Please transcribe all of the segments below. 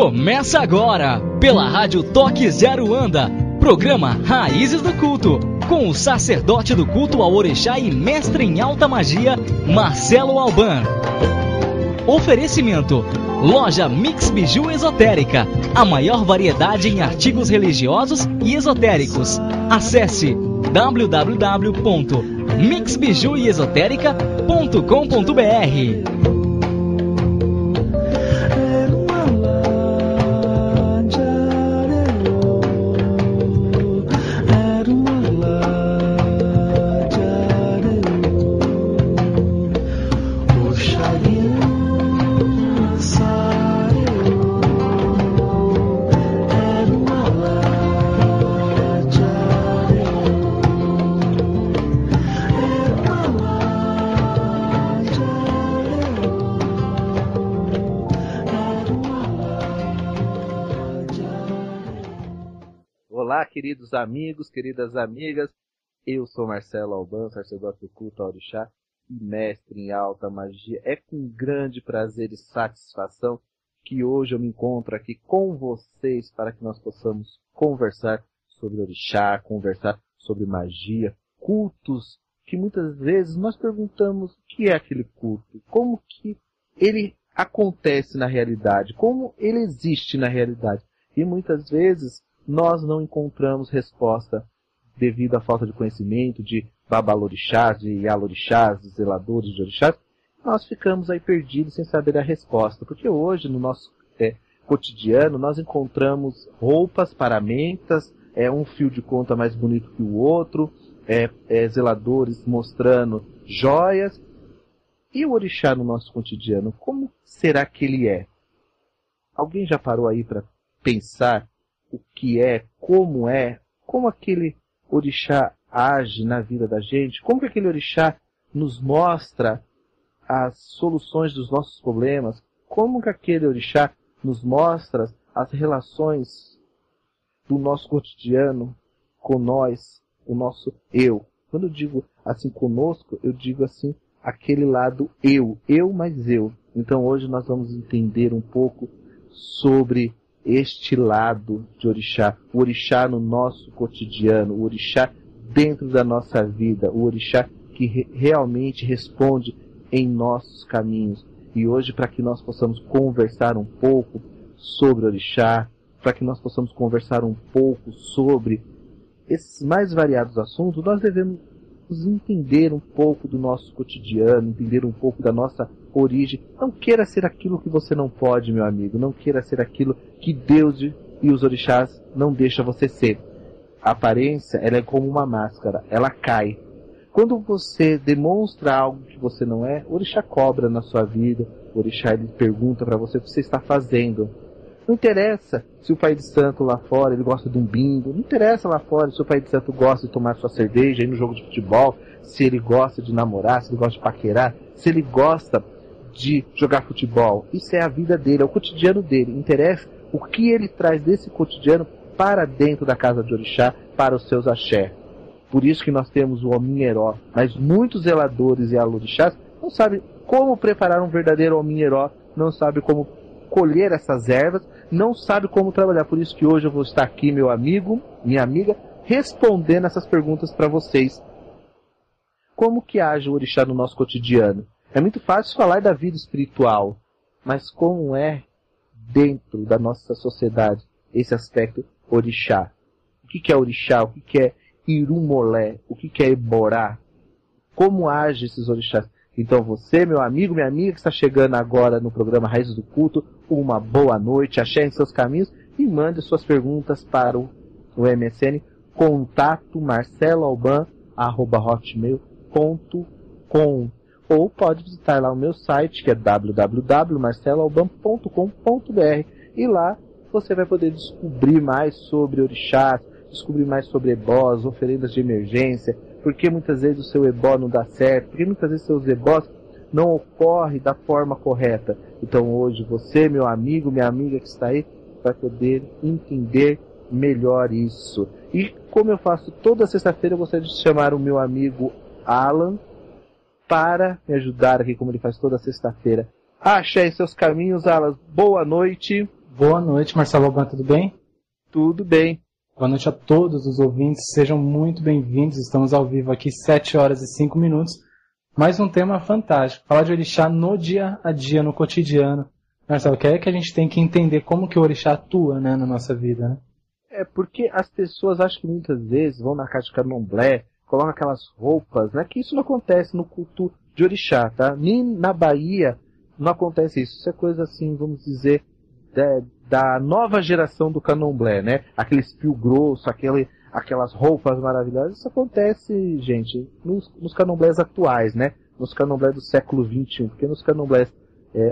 Começa agora, pela Rádio Toque Zero Anda, programa Raízes do Culto, com o sacerdote do culto ao Orixá e mestre em alta magia, Marcelo Alban. Oferecimento: Loja Mix Biju Esotérica, a maior variedade em artigos religiosos e esotéricos. Acesse www.mixbijueesotérica.com.br. Olá, queridos amigos, queridas amigas, eu sou Marcelo Alban, sacerdote do culto ao Orixá e mestre em alta magia. É com grande prazer e satisfação que hoje eu me encontro aqui com vocês para que nós possamos conversar sobre Orixá, conversar sobre magia, cultos que muitas vezes nós perguntamos o que é aquele culto, como que ele acontece na realidade, como ele existe na realidade. E muitas vezes nós não encontramos resposta devido à falta de conhecimento de babalorixás, de yalorixás, de zeladores de orixás. Nós ficamos aí perdidos sem saber a resposta, porque hoje no nosso cotidiano nós encontramos roupas, paramentas, um fio de conta mais bonito que o outro, zeladores mostrando joias. E o orixá no nosso cotidiano, como será que ele é? Alguém já parou aí para pensar o que é, como aquele orixá age na vida da gente, como que aquele orixá nos mostra as soluções dos nossos problemas, como que aquele orixá nos mostra as relações do nosso cotidiano com nós, o nosso eu. Quando eu digo assim conosco, eu digo assim aquele lado eu mais eu. Então hoje nós vamos entender um pouco sobre este lado de orixá, o orixá no nosso cotidiano, o orixá dentro da nossa vida, o orixá que realmente responde em nossos caminhos. E hoje, para que nós possamos conversar um pouco sobre orixá, para que nós possamos conversar um pouco sobre esses mais variados assuntos, nós devemos entender um pouco do nosso cotidiano, entender um pouco da nossa origem. Não queira ser aquilo que você não pode, meu amigo. Não queira ser aquilo que Deus e os orixás não deixam você ser. A aparência, ela é como uma máscara. Ela cai. Quando você demonstra algo que você não é, o orixá cobra na sua vida. O orixá ele pergunta para você o que você está fazendo. Não interessa se o pai de santo lá fora ele gosta de um bingo. Não interessa lá fora se o pai de santo gosta de tomar sua cerveja, ir no jogo de futebol, se ele gosta de namorar, se ele gosta de paquerar, se ele gosta de jogar futebol. Isso é a vida dele, é o cotidiano dele. Interessa o que ele traz desse cotidiano para dentro da casa de orixá, para os seus axé. Por isso que nós temos o Ominheró. Mas muitos zeladores e alorixás não sabem como preparar um verdadeiro Ominheró, não sabem como colher essas ervas, não sabe como trabalhar. Por isso que hoje eu vou estar aqui, meu amigo, minha amiga, respondendo essas perguntas para vocês. Como que age o orixá no nosso cotidiano? É muito fácil falar da vida espiritual, mas como é dentro da nossa sociedade esse aspecto orixá? O que é orixá? O que é irumolé? O que é eborá? Como age esses orixás? Então você, meu amigo, minha amiga, que está chegando agora no programa Raízes do Culto, uma boa noite, axé em seus caminhos e mande suas perguntas para o MSN contato marceloalban@hotmail.com, ou pode visitar lá o meu site, que é www.marceloalban.com.br, e lá você vai poder descobrir mais sobre orixás, descobrir mais sobre ebós, oferendas de emergência, porque muitas vezes o seu ebó não dá certo, porque muitas vezes seus ebós não ocorrem da forma correta. Então hoje você, meu amigo, minha amiga que está aí, vai poder entender melhor isso. E como eu faço toda sexta-feira, eu gostaria de chamar o meu amigo Alan para me ajudar aqui, como ele faz toda sexta-feira. Axé em seus caminhos, Alan. Boa noite. Boa noite, Marcelo Alban, tudo bem? Tudo bem. Boa noite a todos os ouvintes, sejam muito bem-vindos. Estamos ao vivo aqui, 7 horas e 5 minutos. Mais um tema fantástico, falar de orixá no dia a dia, no cotidiano. Marcelo, que é que a gente tem que entender como que o orixá atua, né, na nossa vida, né? É porque as pessoas acham que muitas vezes vão na casa de candomblé, colocam aquelas roupas, né? Que isso não acontece no culto de orixá, tá? Nem na Bahia não acontece isso. Isso é coisa assim, vamos dizer, da nova geração do candomblé, né? Aqueles fio grosso, aquelas roupas maravilhosas. Isso acontece, gente, nos candomblés atuais, né? Nos candomblés do século XXI. Porque nos candomblés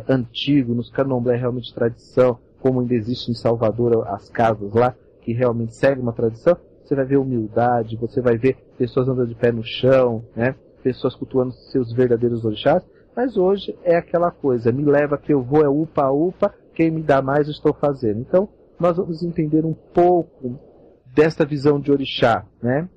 antigos, nos candomblés realmente de tradição, como ainda existe em Salvador as casas lá, que realmente seguem uma tradição, você vai ver humildade, você vai ver pessoas andando de pé no chão, né? Pessoas cultuando seus verdadeiros orixás. Mas hoje é aquela coisa, me leva que eu vou, é upa-upa, quem me dá mais eu estou fazendo. Então, nós vamos entender um pouco desta visão de orixá, né?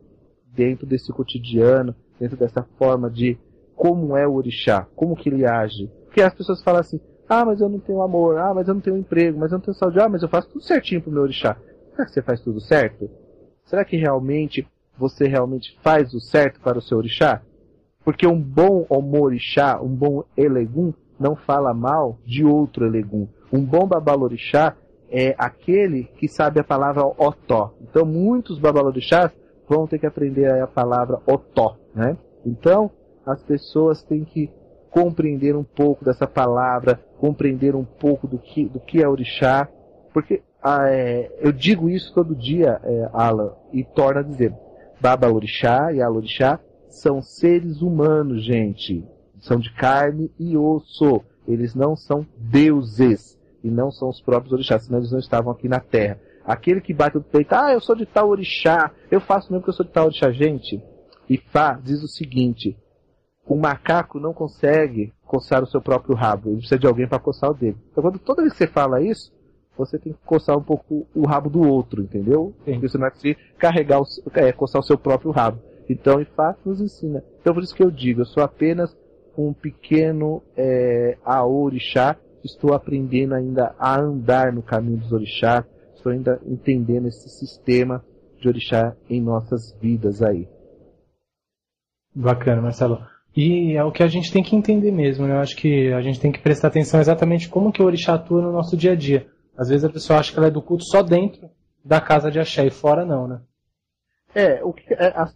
Dentro desse cotidiano, dentro dessa forma de como é o orixá, como que ele age. Porque as pessoas falam assim, mas eu não tenho amor, mas eu não tenho emprego, mas eu não tenho saúde, mas eu faço tudo certinho pro meu orixá. Será que você faz tudo certo? Será que você realmente faz o certo para o seu orixá? Porque um bom omorixá, um bom elegum, não fala mal de outro elegum. Um bom babalorixá é aquele que sabe a palavra otó. Então muitos babalorixás vão ter que aprender a palavra otó, né? Então as pessoas têm que compreender um pouco dessa palavra, compreender um pouco do que é orixá, porque eu digo isso todo dia, Alan, e torno a dizer, babalorixá e alorixá são seres humanos, gente. São de carne e osso. Eles não são deuses. E não são os próprios orixás, senão eles não estavam aqui na Terra. Aquele que bate no peito, eu sou de tal orixá, eu faço mesmo que eu sou de tal orixá. Gente, Ifá diz o seguinte, o macaco não consegue coçar o seu próprio rabo. Ele precisa de alguém para coçar o dele. Então, toda vez que você fala isso, você tem que coçar um pouco o rabo do outro, entendeu? Sim. Porque você não vai conseguir coçar o seu próprio rabo. Então, Ifá nos ensina. Então, por isso que eu digo, eu sou apenas um pequeno orixá, estou aprendendo ainda a andar no caminho dos orixás, estou ainda entendendo esse sistema de orixá em nossas vidas aí. Bacana, Marcelo. E é o que a gente tem que entender mesmo, né? Eu acho que a gente tem que prestar atenção exatamente como que o orixá atua no nosso dia a dia. Às vezes a pessoa acha que ela é do culto só dentro da casa de axé e fora não, né?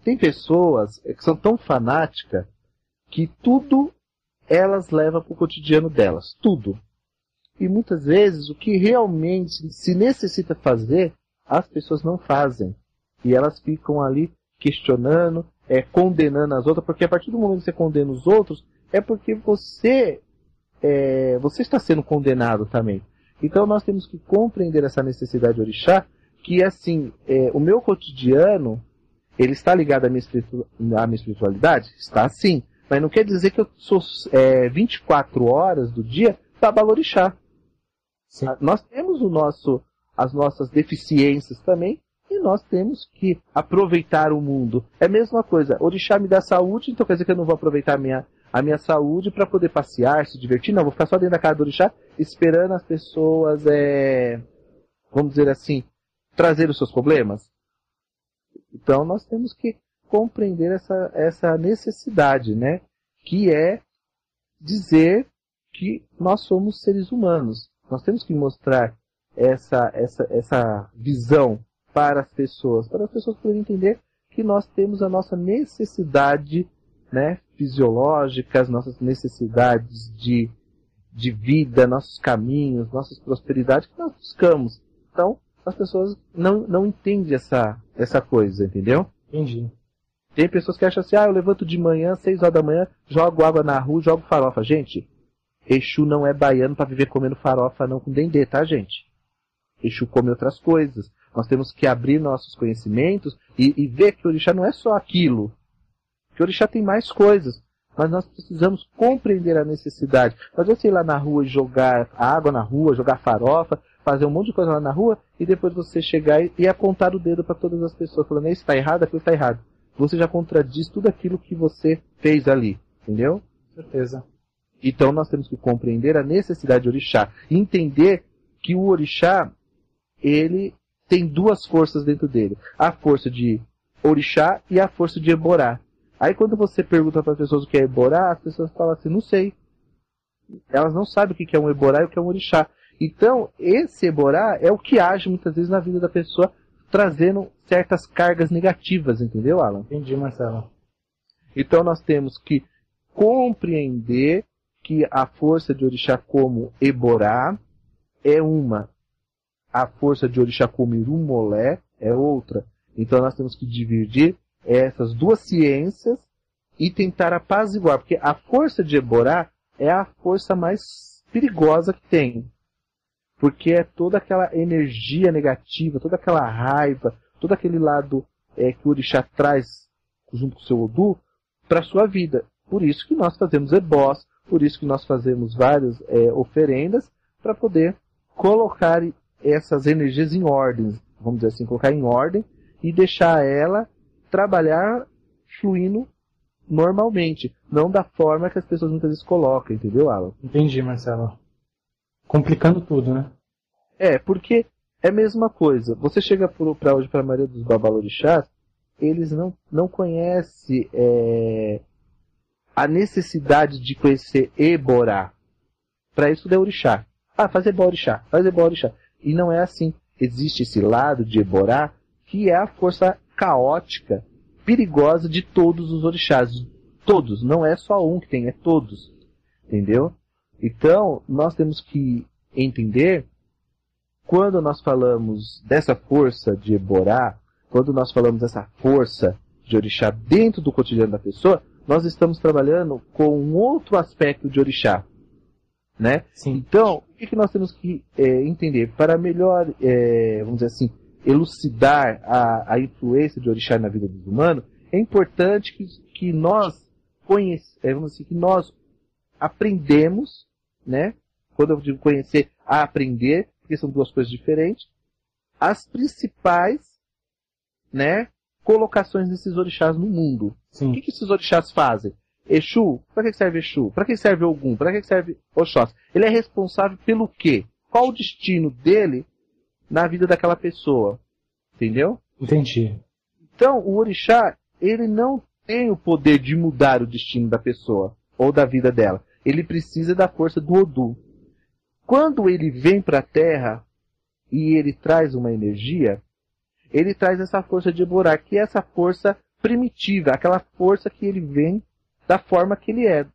Tem pessoas que são tão fanáticas que tudo elas levam para o cotidiano delas. Tudo. E muitas vezes o que realmente se necessita fazer, as pessoas não fazem. E elas ficam ali questionando, condenando as outras, porque a partir do momento que você condena os outros, é porque você está sendo condenado também. Então nós temos que compreender essa necessidade de orixá, que assim, o meu cotidiano, ele está ligado à minha espiritualidade? Está sim. Mas não quer dizer que eu sou 24 horas do dia babalorixá. Nós temos as nossas deficiências também, e nós temos que aproveitar o mundo. É a mesma coisa, orixá me dá saúde, então quer dizer que eu não vou aproveitar a minha saúde para poder passear, se divertir? Não, vou ficar só dentro da casa do orixá, esperando as pessoas, vamos dizer assim, trazer os seus problemas. Então nós temos que compreender essa necessidade, né? Que é dizer que nós somos seres humanos. Nós temos que mostrar essa visão para as pessoas poderem entender que nós temos a nossa necessidade, né, fisiológica, as nossas necessidades de vida, nossos caminhos, nossas prosperidades que nós buscamos. Então, as pessoas não entendem essa coisa, entendeu? Entendi. Tem pessoas que acham assim, eu levanto de manhã, 6 horas da manhã, jogo água na rua, jogo farofa. Gente, Exu não é baiano para viver comendo farofa não com dendê, tá, gente? Exu come outras coisas. Nós temos que abrir nossos conhecimentos e ver que o orixá não é só aquilo. Que o orixá tem mais coisas. Mas nós precisamos compreender a necessidade. Não adianta ir lá na rua e jogar água na rua, jogar farofa, fazer um monte de coisa lá na rua, e depois você chegar e apontar o dedo para todas as pessoas, falando, isso está errado, aquilo está errado. Você já contradiz tudo aquilo que você fez ali. Entendeu? Com certeza. Então nós temos que compreender a necessidade de orixá. Entender que o orixá, ele tem duas forças dentro dele. A força de orixá e a força de eborá. Aí quando você pergunta para as pessoas o que é eborá, as pessoas falam assim, não sei. Elas não sabem o que é um eborá e o que é um orixá. Então, esse eborá é o que age muitas vezes na vida da pessoa, trazendo certas cargas negativas, entendeu, Alan? Entendi, Marcelo. Então nós temos que compreender que a força de orixá como eborá é uma, a força de orixá como irumolé é outra. Então nós temos que dividir essas duas ciências e tentar apaziguar, porque a força de eborá é a força mais perigosa que tem. Porque é toda aquela energia negativa, toda aquela raiva, todo aquele lado que o orixá traz junto com o seu Odu para a sua vida. Por isso que nós fazemos ebós, por isso que nós fazemos várias oferendas para poder colocar essas energias em ordem, vamos dizer assim, colocar em ordem e deixar ela trabalhar fluindo normalmente, não da forma que as pessoas muitas vezes colocam, entendeu, Alan? Entendi, Marcelo. Complicando tudo, né? Porque é a mesma coisa. Você chega hoje para a maioria dos babalorixás, eles não conhecem a necessidade de conhecer eborá. Para isso é orixá. Faz eborixá, faz eborixá. E não é assim. Existe esse lado de eborá, que é a força caótica, perigosa de todos os orixás. Todos, não é só um que tem, é todos. Entendeu? Então, nós temos que entender, quando nós falamos dessa força de eborá, quando nós falamos dessa força de orixá dentro do cotidiano da pessoa, nós estamos trabalhando com um outro aspecto de orixá. Né? Sim. Então, o que nós temos que entender? Para melhor, vamos dizer assim, elucidar a influência de orixá na vida dos humanos, é importante que nós vamos dizer, que nós aprendemos, né? Quando eu digo conhecer, a aprender, porque são duas coisas diferentes, as principais, né, colocações desses orixás no mundo. Sim. O que esses orixás fazem? Exu, para que serve Exu? Para que serve Ogum? Para que serve Oxóssi? Ele é responsável pelo quê? Qual o destino dele na vida daquela pessoa? Entendeu? Entendi. Então, o orixá, ele não tem o poder de mudar o destino da pessoa ou da vida dela. Ele precisa da força do Odu. Quando ele vem para a Terra e ele traz uma energia, ele traz essa força de Eborá, que é essa força primitiva, aquela força que ele vem da forma que ele é,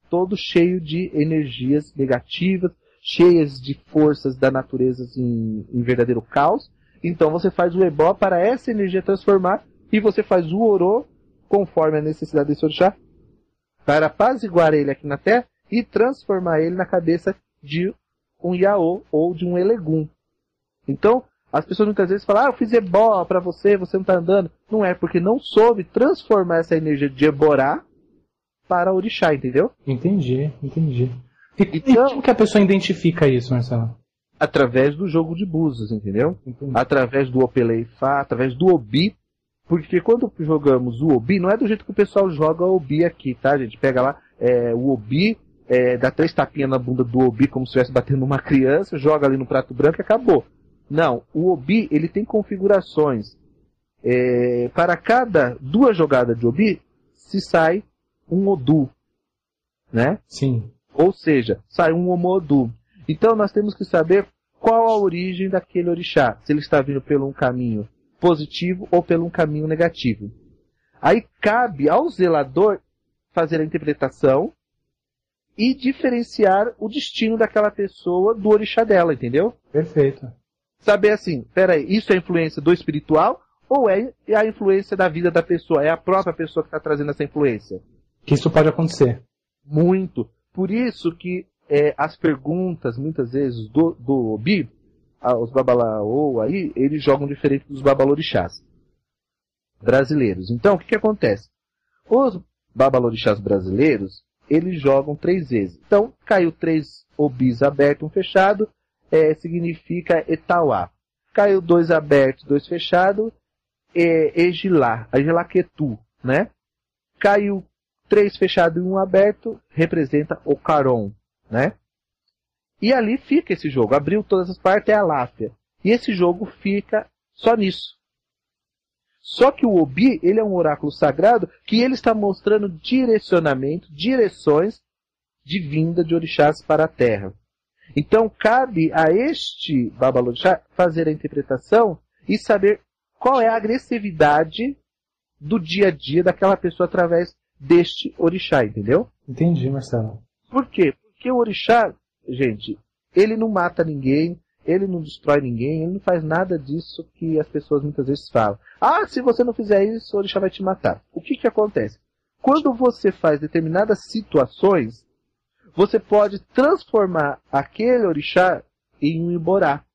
todo cheio de energias negativas, cheias de forças da natureza em verdadeiro caos. Então você faz o ebó para essa energia transformar, e você faz o orô conforme a necessidade desse orixá, para apaziguar ele aqui na Terra e transformar ele na cabeça de um Yaô ou de um Elegum. Então, as pessoas muitas vezes falam, eu fiz ebó para você não está andando. Não é, porque não soube transformar essa energia de eborá para orixá, entendeu? Entendi. E Então, como que a pessoa identifica isso, Marcelo? Através do jogo de búzios, entendeu? Entendi. Através do Opeleifá, através do Obi. Porque quando jogamos o Obi, não é do jeito que o pessoal joga o Obi aqui, tá, gente? Pega lá o Obi, dá 3 tapinhas na bunda do Obi como se estivesse batendo numa criança, joga ali no prato branco e acabou. Não, o Obi, ele tem configurações. Para cada 2 jogadas de Obi, se sai um Odu, né? Sim. Ou seja, sai um Omodu. Então nós temos que saber qual a origem daquele orixá. Se ele está vindo por um caminho positivo ou por um caminho negativo. Aí cabe ao zelador fazer a interpretação e diferenciar o destino daquela pessoa do orixá dela, entendeu? Perfeito. Saber assim, peraí, isso é influência do espiritual ou é a influência da vida da pessoa? É a própria pessoa que está trazendo essa influência? Que isso pode acontecer. Muito. Por isso que as perguntas, muitas vezes, do Obi, os Babalaô aí, eles jogam diferente dos Babalorixás brasileiros. Então, o que acontece? Os Babalorixás brasileiros, eles jogam 3 vezes. Então, caiu 3 Obis aberto, 1 fechado, significa Etauá. Caiu 2 abertos, 2 fechados, Egilá, Agilaquetu, né? Caiu 3 fechado e 1 aberto, representa o Caron, né? E ali fica esse jogo. Abriu todas as partes, é a Láfia. E esse jogo fica só nisso. Só que o Obi, ele é um oráculo sagrado que ele está mostrando direcionamento, direções de vinda de orixás para a Terra. Então cabe a este Babalorixá fazer a interpretação e saber qual é a agressividade do dia a dia daquela pessoa através deste orixá, entendeu? Entendi, Marcelo. Por quê? Porque o orixá, gente, ele não mata ninguém, ele não destrói ninguém, ele não faz nada disso que as pessoas muitas vezes falam. Ah, se você não fizer isso, o orixá vai te matar. O que acontece? Quando você faz determinadas situações, você pode transformar aquele orixá em um Iborá.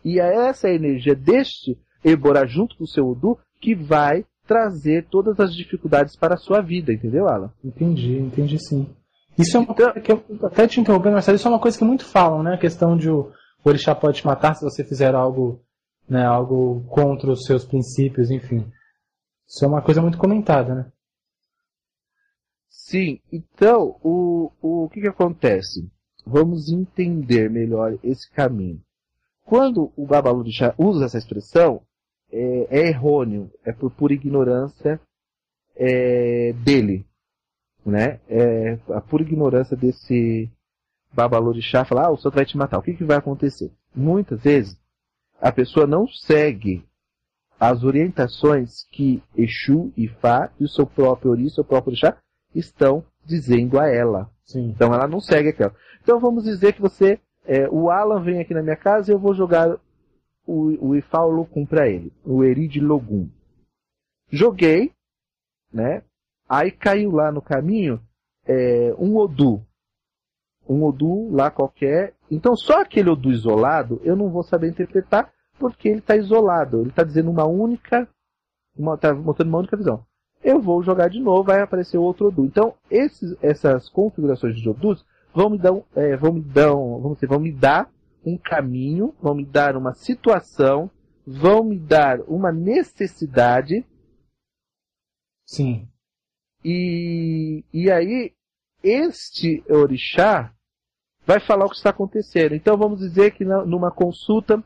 E é essa energia deste Iborá junto com o seu Odu que vai trazer todas as dificuldades para a sua vida, entendeu, Alan? Entendi sim. Isso é uma coisa que eu até te interrompendo, Marcelo, isso é uma coisa que muito falam, né? A questão de o orixá pode te matar se você fizer algo, né, algo contra os seus princípios, enfim. Isso é uma coisa muito comentada, né? Sim, então, o que acontece? Vamos entender melhor esse caminho. Quando o Babalorixá usa essa expressão, é errôneo, é por pura ignorância dele, né? É a pura ignorância desse Babalorixá falar, o santo vai te matar. O que vai acontecer? Muitas vezes, a pessoa não segue as orientações que Exu, Ifá e o seu próprio Ori, seu próprio Orixá, estão dizendo a ela. Sim. Então ela não segue aquela. Então vamos dizer que você, o Alan vem aqui na minha casa e eu vou jogar o Ifá Olokun para ele, o Eri de Logum. Joguei, né? Aí caiu lá no caminho um Odu. Um Odu lá qualquer. Então só aquele Odu isolado eu não vou saber interpretar porque ele está isolado. Ele está dizendo está mostrando uma única visão. Eu vou jogar de novo, vai aparecer outro Odu. Então, essas configurações de Odus vão me dar um caminho, vão me dar uma situação, vão me dar uma necessidade. Sim. E aí, este orixá vai falar o que está acontecendo. Então, vamos dizer que numa consulta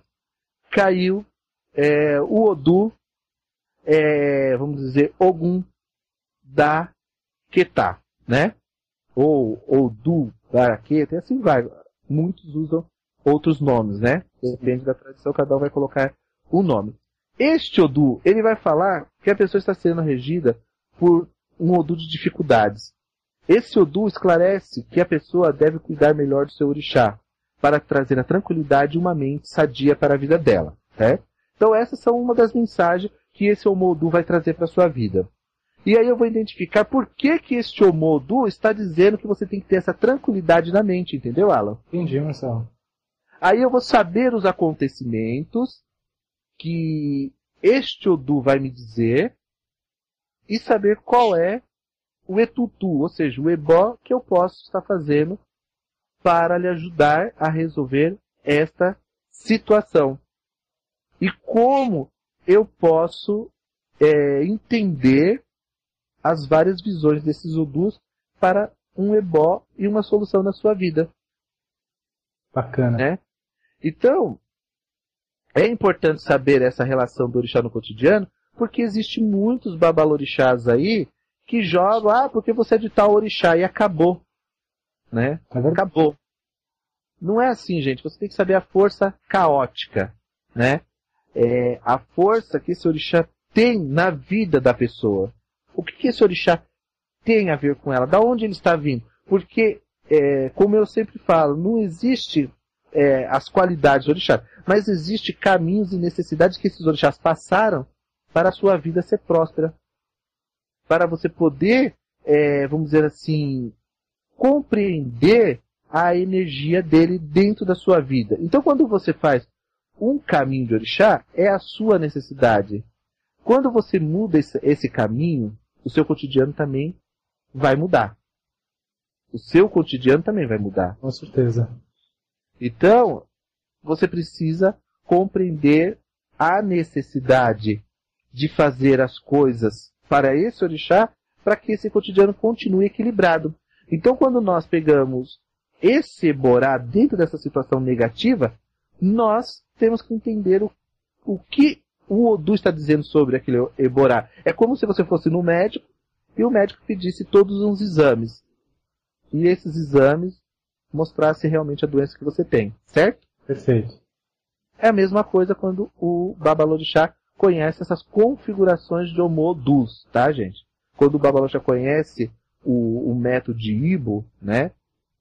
caiu o Odu, vamos dizer, Ogum da Ketá, né? Ou Odu da Ketá, e assim vai. Muitos usam outros nomes, né? Depende da tradição, cada um vai colocar o nome. Este Odu, ele vai falar que a pessoa está sendo regida por um Odu de dificuldades. Esse Odu esclarece que a pessoa deve cuidar melhor do seu orixá, para trazer a tranquilidade e uma mente sadia para a vida dela, né? Então essas são uma das mensagens que esse Omodu vai trazer para a sua vida. E aí eu vou identificar por que este Omodu está dizendo que você tem que ter essa tranquilidade na mente, entendeu, Alan? Entendi, Marcelo. Aí eu vou saber os acontecimentos que este Odu vai me dizer e saber qual é o Etutu, ou seja, o Ebó que eu posso estar fazendo para lhe ajudar a resolver esta situação. E como eu posso entender as várias visões desses Odus para um ebó e uma solução na sua vida. Bacana. Né? Então, é importante saber essa relação do orixá no cotidiano, porque existe muitos babalorixás aí que jogam, porque você é de tal orixá e acabou. Né? Acabou. Não é assim, gente. Você tem que saber a força caótica, né? A força que esse orixá tem na vida da pessoa. O que esse orixá tem a ver com ela? Da onde ele está vindo? Porque, como eu sempre falo, não existe as qualidades do orixá, mas existe caminhos e necessidades que esses orixás passaram para a sua vida ser próspera. Para você poder, vamos dizer assim, compreender a energia dele dentro da sua vida. Então, quando você faz um caminho de orixá, é a sua necessidade. Quando você muda esse caminho, o seu cotidiano também vai mudar. O seu cotidiano também vai mudar. Com certeza. Então, você precisa compreender a necessidade de fazer as coisas para esse orixá, para que esse cotidiano continue equilibrado. Então, quando nós pegamos esse Eborá, dentro dessa situação negativa, nós temos que entender o que o Odu está dizendo sobre aquele Eborá. É como se você fosse no médico e o médico pedisse todos uns exames. E esses exames mostrassem realmente a doença que você tem, certo? Perfeito. É a mesma coisa quando o Babalorixá conhece essas configurações de Omodus, tá, gente? Quando o Babalorixá conhece o método de Ibo, né?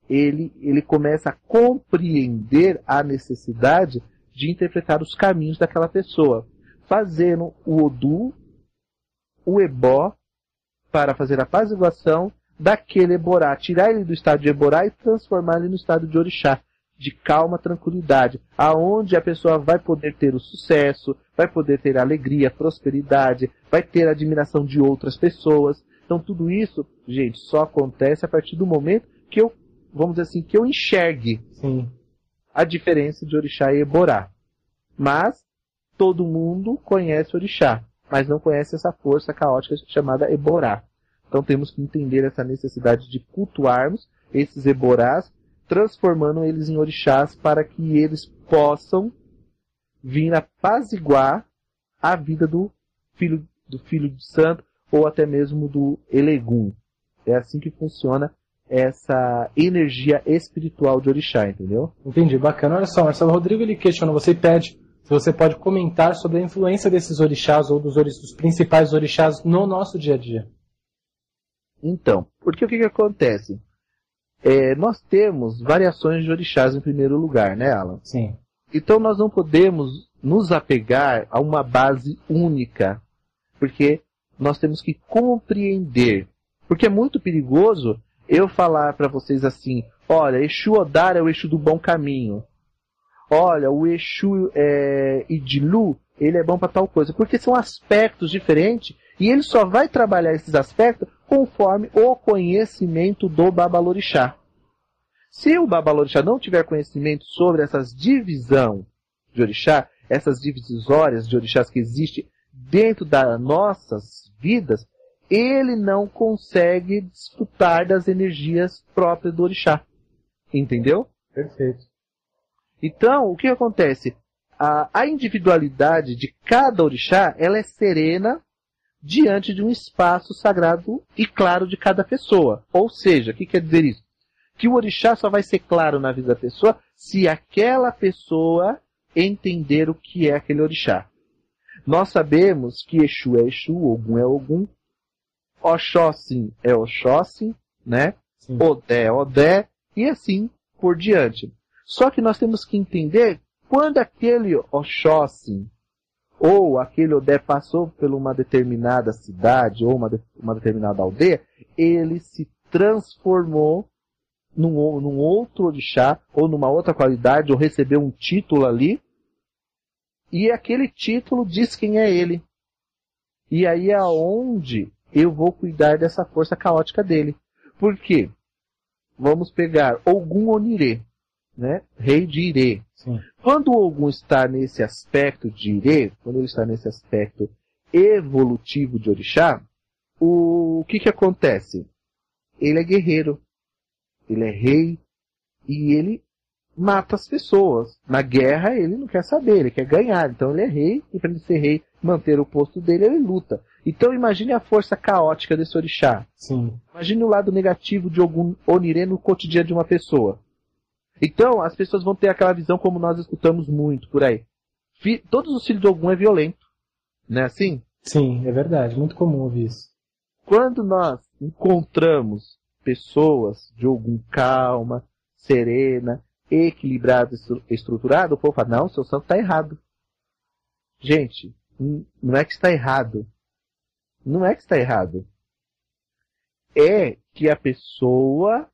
Ele começa a compreender a necessidade de interpretar os caminhos daquela pessoa, fazendo o Odu, o Ebó, para fazer a apaziguação daquele Eborá, tirar ele do estado de Eborá e transformar ele no estado de Orixá, de calma, tranquilidade, aonde a pessoa vai poder ter o sucesso, vai poder ter a alegria, a prosperidade, vai ter a admiração de outras pessoas. Então tudo isso, gente, só acontece a partir do momento que eu, vamos dizer assim, que eu enxergue Sim. a diferença de Orixá e Eborá. Mas todo mundo conhece Orixá, mas não conhece essa força caótica chamada Eborá. Então temos que entender essa necessidade de cultuarmos esses Eborás, transformando eles em orixás para que eles possam vir apaziguar a vida do filho de santo ou até mesmo do Elegum. É assim que funciona essa energia espiritual de orixá, entendeu? Entendi, bacana. Olha só, Marcelo Rodrigo, ele questiona, você pede se você pode comentar sobre a influência desses orixás ou dos principais orixás no nosso dia a dia. Então, porque o que acontece? Nós temos variações de orixás em primeiro lugar, né, Alan? Sim. Então nós não podemos nos apegar a uma base única, porque nós temos que compreender. Porque é muito perigoso eu falar para vocês assim, olha, Exu Odara é o Exu do bom caminho. Olha, o Exu Idilu, ele é bom para tal coisa. Porque são aspectos diferentes e ele só vai trabalhar esses aspectos conforme o conhecimento do Babalorixá. Se o Babalorixá não tiver conhecimento sobre essas divisões de orixá, essas divisórias de orixás que existem dentro das nossas vidas, ele não consegue desfrutar das energias próprias do orixá. Entendeu? Perfeito. Então, o que acontece? A individualidade de cada orixá, ela é serena diante de um espaço sagrado e claro de cada pessoa. Ou seja, o que quer dizer isso? Que o orixá só vai ser claro na vida da pessoa se aquela pessoa entender o que é aquele orixá. Nós sabemos que Exu é Exu, Ogum é Ogum, Oxóssim é Oxóssim, né? Sim. Odé é Odé, e assim por diante. Só que nós temos que entender quando aquele Oxóssim ou aquele Odé passou por uma determinada cidade ou uma determinada aldeia, ele se transformou num outro orixá ou numa outra qualidade, ou recebeu um título ali, e aquele título diz quem é ele. E aí é onde eu vou cuidar dessa força caótica dele. Por quê? Vamos pegar Ogum Onirê, né? Rei de Irê. Sim. Quando o Ogum está nesse aspecto de Irê, quando ele está nesse aspecto evolutivo de orixá, o que acontece? Ele é guerreiro, ele é rei e ele mata as pessoas. Na guerra ele não quer saber, ele quer ganhar. Então ele é rei e para ele ser rei, manter o posto dele, ele luta. Então imagine a força caótica desse orixá. Sim. Imagine o lado negativo de Ogum Onirê no cotidiano de uma pessoa. Então, as pessoas vão ter aquela visão como nós escutamos muito por aí. Todos os filhos de Ogum é violento. Não é assim? Sim, é verdade. Muito comum ouvir isso. Quando nós encontramos pessoas de Ogum calma, serena, equilibrada, estruturada, o povo fala, não, seu santo está errado. Gente, não é que está errado. Não é que está errado. É que a pessoa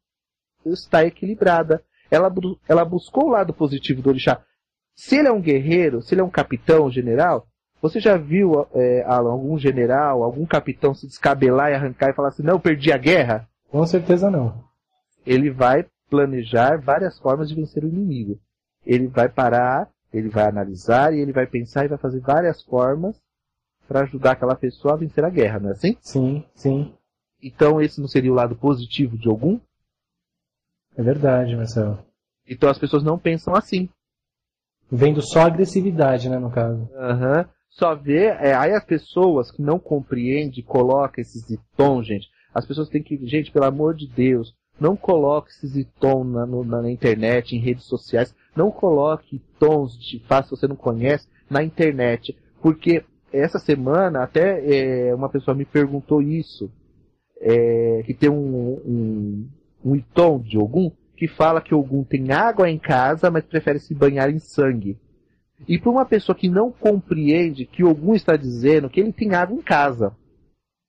está equilibrada. Ela buscou o lado positivo do orixá. Se ele é um guerreiro, se ele é um capitão, general, você já viu algum general, algum capitão se descabelar e arrancar e falar assim, não, eu perdi a guerra? Com certeza não. Ele vai planejar várias formas de vencer o inimigo. Ele vai parar, ele vai analisar e ele vai pensar e vai fazer várias formas para ajudar aquela pessoa a vencer a guerra, não é assim? Sim, sim. Então esse não seria o lado positivo de Ogum? É verdade, Marcelo. Então as pessoas não pensam assim. Vendo só agressividade, né, no caso. Uhum. Só vê, aí as pessoas que não compreendem, colocam esses tons, gente. As pessoas têm que, gente, pelo amor de Deus, não coloque esses tons na internet, em redes sociais. Não coloque tons de fácil se você não conhece na internet. Porque essa semana até uma pessoa me perguntou isso. Que tem um tom de Ogum que fala que Ogum tem água em casa, mas prefere se banhar em sangue. E para uma pessoa que não compreende que Ogum está dizendo que ele tem água em casa.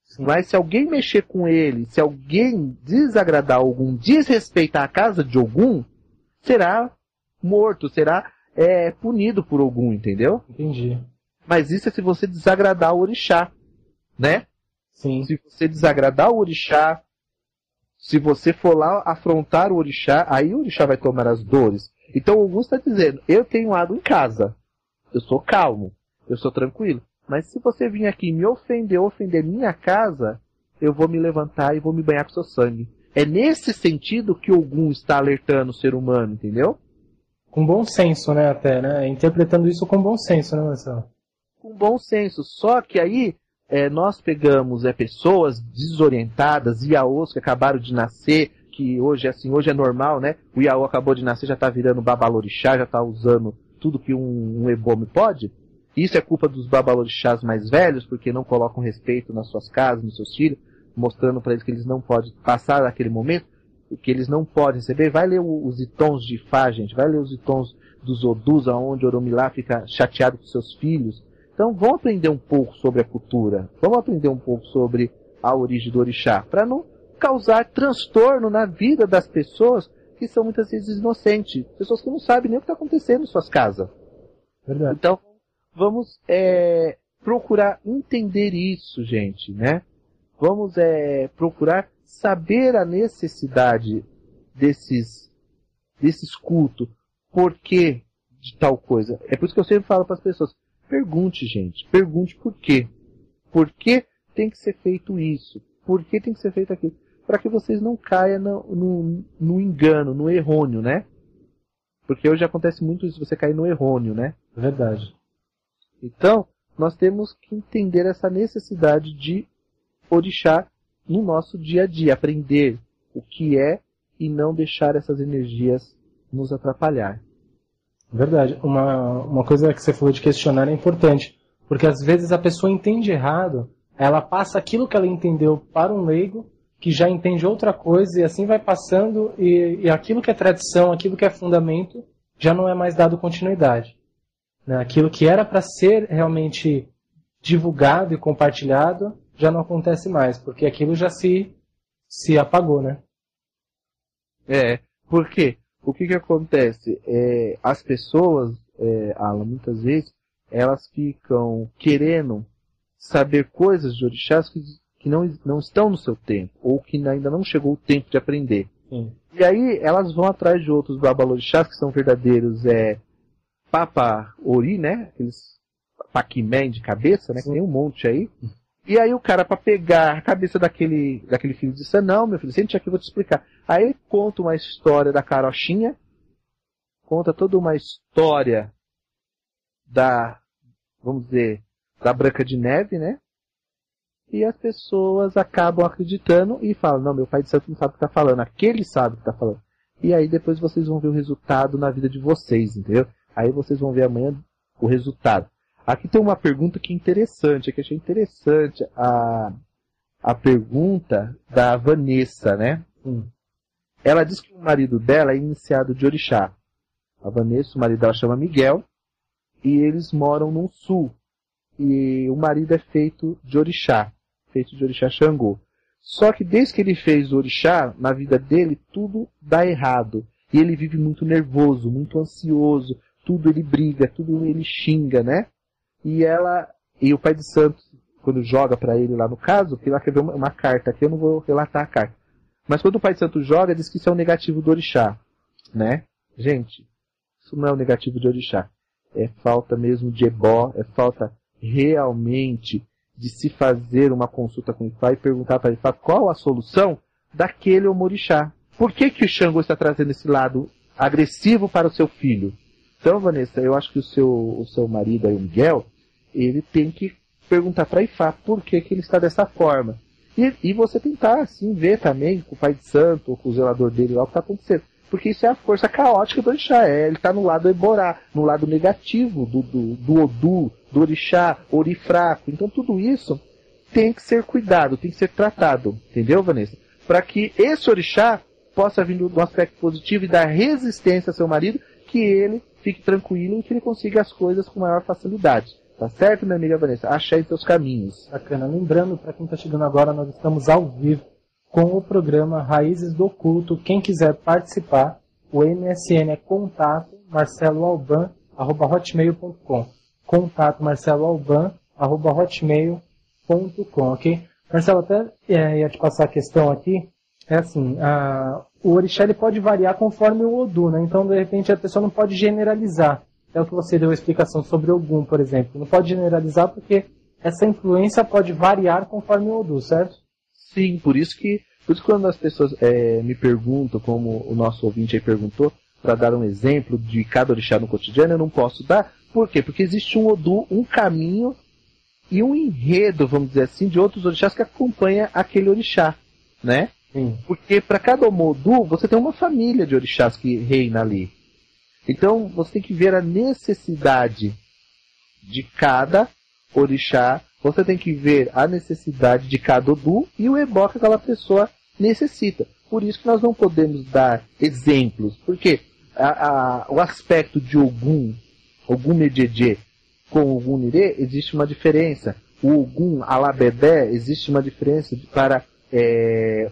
Sim. Mas se alguém mexer com ele, se alguém desagradar Ogum, desrespeitar a casa de Ogum, será morto, será punido por Ogum, entendeu? Entendi. Mas isso é se você desagradar o orixá, né? Sim. Se você desagradar o orixá, se você for lá afrontar o orixá, aí o orixá vai tomar as dores. Então o Ogum está dizendo, eu tenho água em casa. Eu sou calmo, eu sou tranquilo. Mas se você vir aqui me ofender minha casa, eu vou me levantar e vou me banhar com seu sangue. É nesse sentido que o Ogum está alertando o ser humano, entendeu? Com bom senso, né, até, né? Interpretando isso com bom senso, né, Marcelo? Com bom senso. Só que aí nós pegamos pessoas desorientadas, Iaôs que acabaram de nascer, que hoje é normal, né? O Iaô acabou de nascer, já está virando babalorixá, já está usando tudo que um ebome pode. Isso é culpa dos babalorixás mais velhos, porque não colocam respeito nas suas casas, nos seus filhos, mostrando para eles que eles não podem passar daquele momento, que eles não podem receber. Vai ler os itons de Ifá, gente, vai ler os itons dos Odus, onde Oromilá fica chateado com seus filhos. Então vamos aprender um pouco sobre a cultura, vamos aprender um pouco sobre a origem do orixá, para não causar transtorno na vida das pessoas que são muitas vezes inocentes, pessoas que não sabem nem o que está acontecendo em suas casas. Verdade. Então, vamos procurar entender isso, gente, né? Vamos procurar saber a necessidade desses cultos, por que de tal coisa. É por isso que eu sempre falo para as pessoas, pergunte, gente, pergunte por quê. Por que tem que ser feito isso? Por que tem que ser feito aquilo? Para que vocês não caiam no engano, no errôneo, né? Porque hoje acontece muito isso, você cair no errôneo, né? Verdade. Então, nós temos que entender essa necessidade de orixá no nosso dia a dia, aprender o que é e não deixar essas energias nos atrapalhar. Verdade. Uma coisa que você falou de questionar é importante, porque às vezes a pessoa entende errado, ela passa aquilo que ela entendeu para um leigo, que já entende outra coisa, e assim vai passando, e aquilo que é tradição, aquilo que é fundamento, já não é mais dado continuidade. Né? Aquilo que era para ser realmente divulgado e compartilhado, já não acontece mais, porque aquilo já se apagou, né? Por quê? O que acontece? As pessoas, Alan, muitas vezes, elas ficam querendo saber coisas de orixás que não estão no seu tempo, ou que ainda não chegou o tempo de aprender. Sim. E aí elas vão atrás de outros babalorixás que são verdadeiros Papa Ori, né? Aqueles Pac-Man de cabeça, né? Que tem um monte aí. E aí o cara, para pegar a cabeça daquele filho, disse, não, meu filho, sente aqui, eu vou te explicar. Aí ele conta uma história da carochinha, conta toda uma história vamos dizer, da Branca de Neve, né? E as pessoas acabam acreditando e falam, não, meu pai de santo não sabe o que está falando, aquele sabe o que está falando. E aí depois vocês vão ver o resultado na vida de vocês, entendeu? Aí vocês vão ver amanhã o resultado. Aqui tem uma pergunta que é interessante, que eu achei interessante a pergunta da Vanessa, né? Ela diz que o marido dela é iniciado de orixá. A Vanessa, o marido dela chama Miguel, e eles moram no sul. E o marido é feito de orixá Xangô. Só que desde que ele fez o orixá, na vida dele, tudo dá errado. E ele vive muito nervoso, muito ansioso, tudo ele briga, tudo ele xinga, né? E o pai de santo, quando joga para ele lá no caso, que lá quer ver uma carta, aqui eu não vou relatar a carta. Mas quando o pai de santo joga, diz que isso é o negativo do orixá, né? Gente, isso não é o negativo de orixá. É falta mesmo de ebó, é falta realmente de se fazer uma consulta com o Ifá e perguntar para Ifá qual a solução daquele orixá. por que o Xangô está trazendo esse lado agressivo para o seu filho? Então, Vanessa, eu acho que o seu marido aí, o Miguel, ele tem que perguntar para Ifá por que ele está dessa forma. E você tentar, assim, ver também com o pai de santo, ou com o zelador dele lá, o que está acontecendo. Porque isso é a força caótica do orixá. Ele está no lado Eborá, no lado negativo do Odu, do orixá, orifraco. Então tudo isso tem que ser cuidado, tem que ser tratado. Entendeu, Vanessa? Para que esse orixá possa vir no aspecto positivo e dar resistência ao seu marido, que ele fique tranquilo e que ele consiga as coisas com maior facilidade. Tá certo, minha amiga Vanessa? Achei em seus caminhos. Bacana. Lembrando, para quem está chegando agora, nós estamos ao vivo com o programa Raízes do Culto. Quem quiser participar, o MSN é contato marceloalban@hotmail.com. Contato marceloalban@hotmail.com, ok? Marcelo, até ia te passar a questão aqui. É assim, o orixá ele pode variar conforme o Odu, né? Então, de repente, a pessoa não pode generalizar. É o que você deu a explicação sobre Ogum, por exemplo. Não pode generalizar porque essa influência pode variar conforme o Odu, certo? Sim, por isso que quando as pessoas me perguntam, como o nosso ouvinte aí perguntou, para dar um exemplo de cada orixá no cotidiano, eu não posso dar. Por quê? Porque existe um Odu, um caminho e um enredo, vamos dizer assim, de outros orixás que acompanha aquele orixá, né? Sim. Porque para cada Odu, você tem uma família de orixás que reina ali. Então, você tem que ver a necessidade de cada orixá, você tem que ver a necessidade de cada Odu e o ebó que aquela pessoa necessita. Por isso que nós não podemos dar exemplos, porque o aspecto de Ogum Medjedje com Ogum Nirê, existe uma diferença. O Ogum Alabedé, existe uma diferença para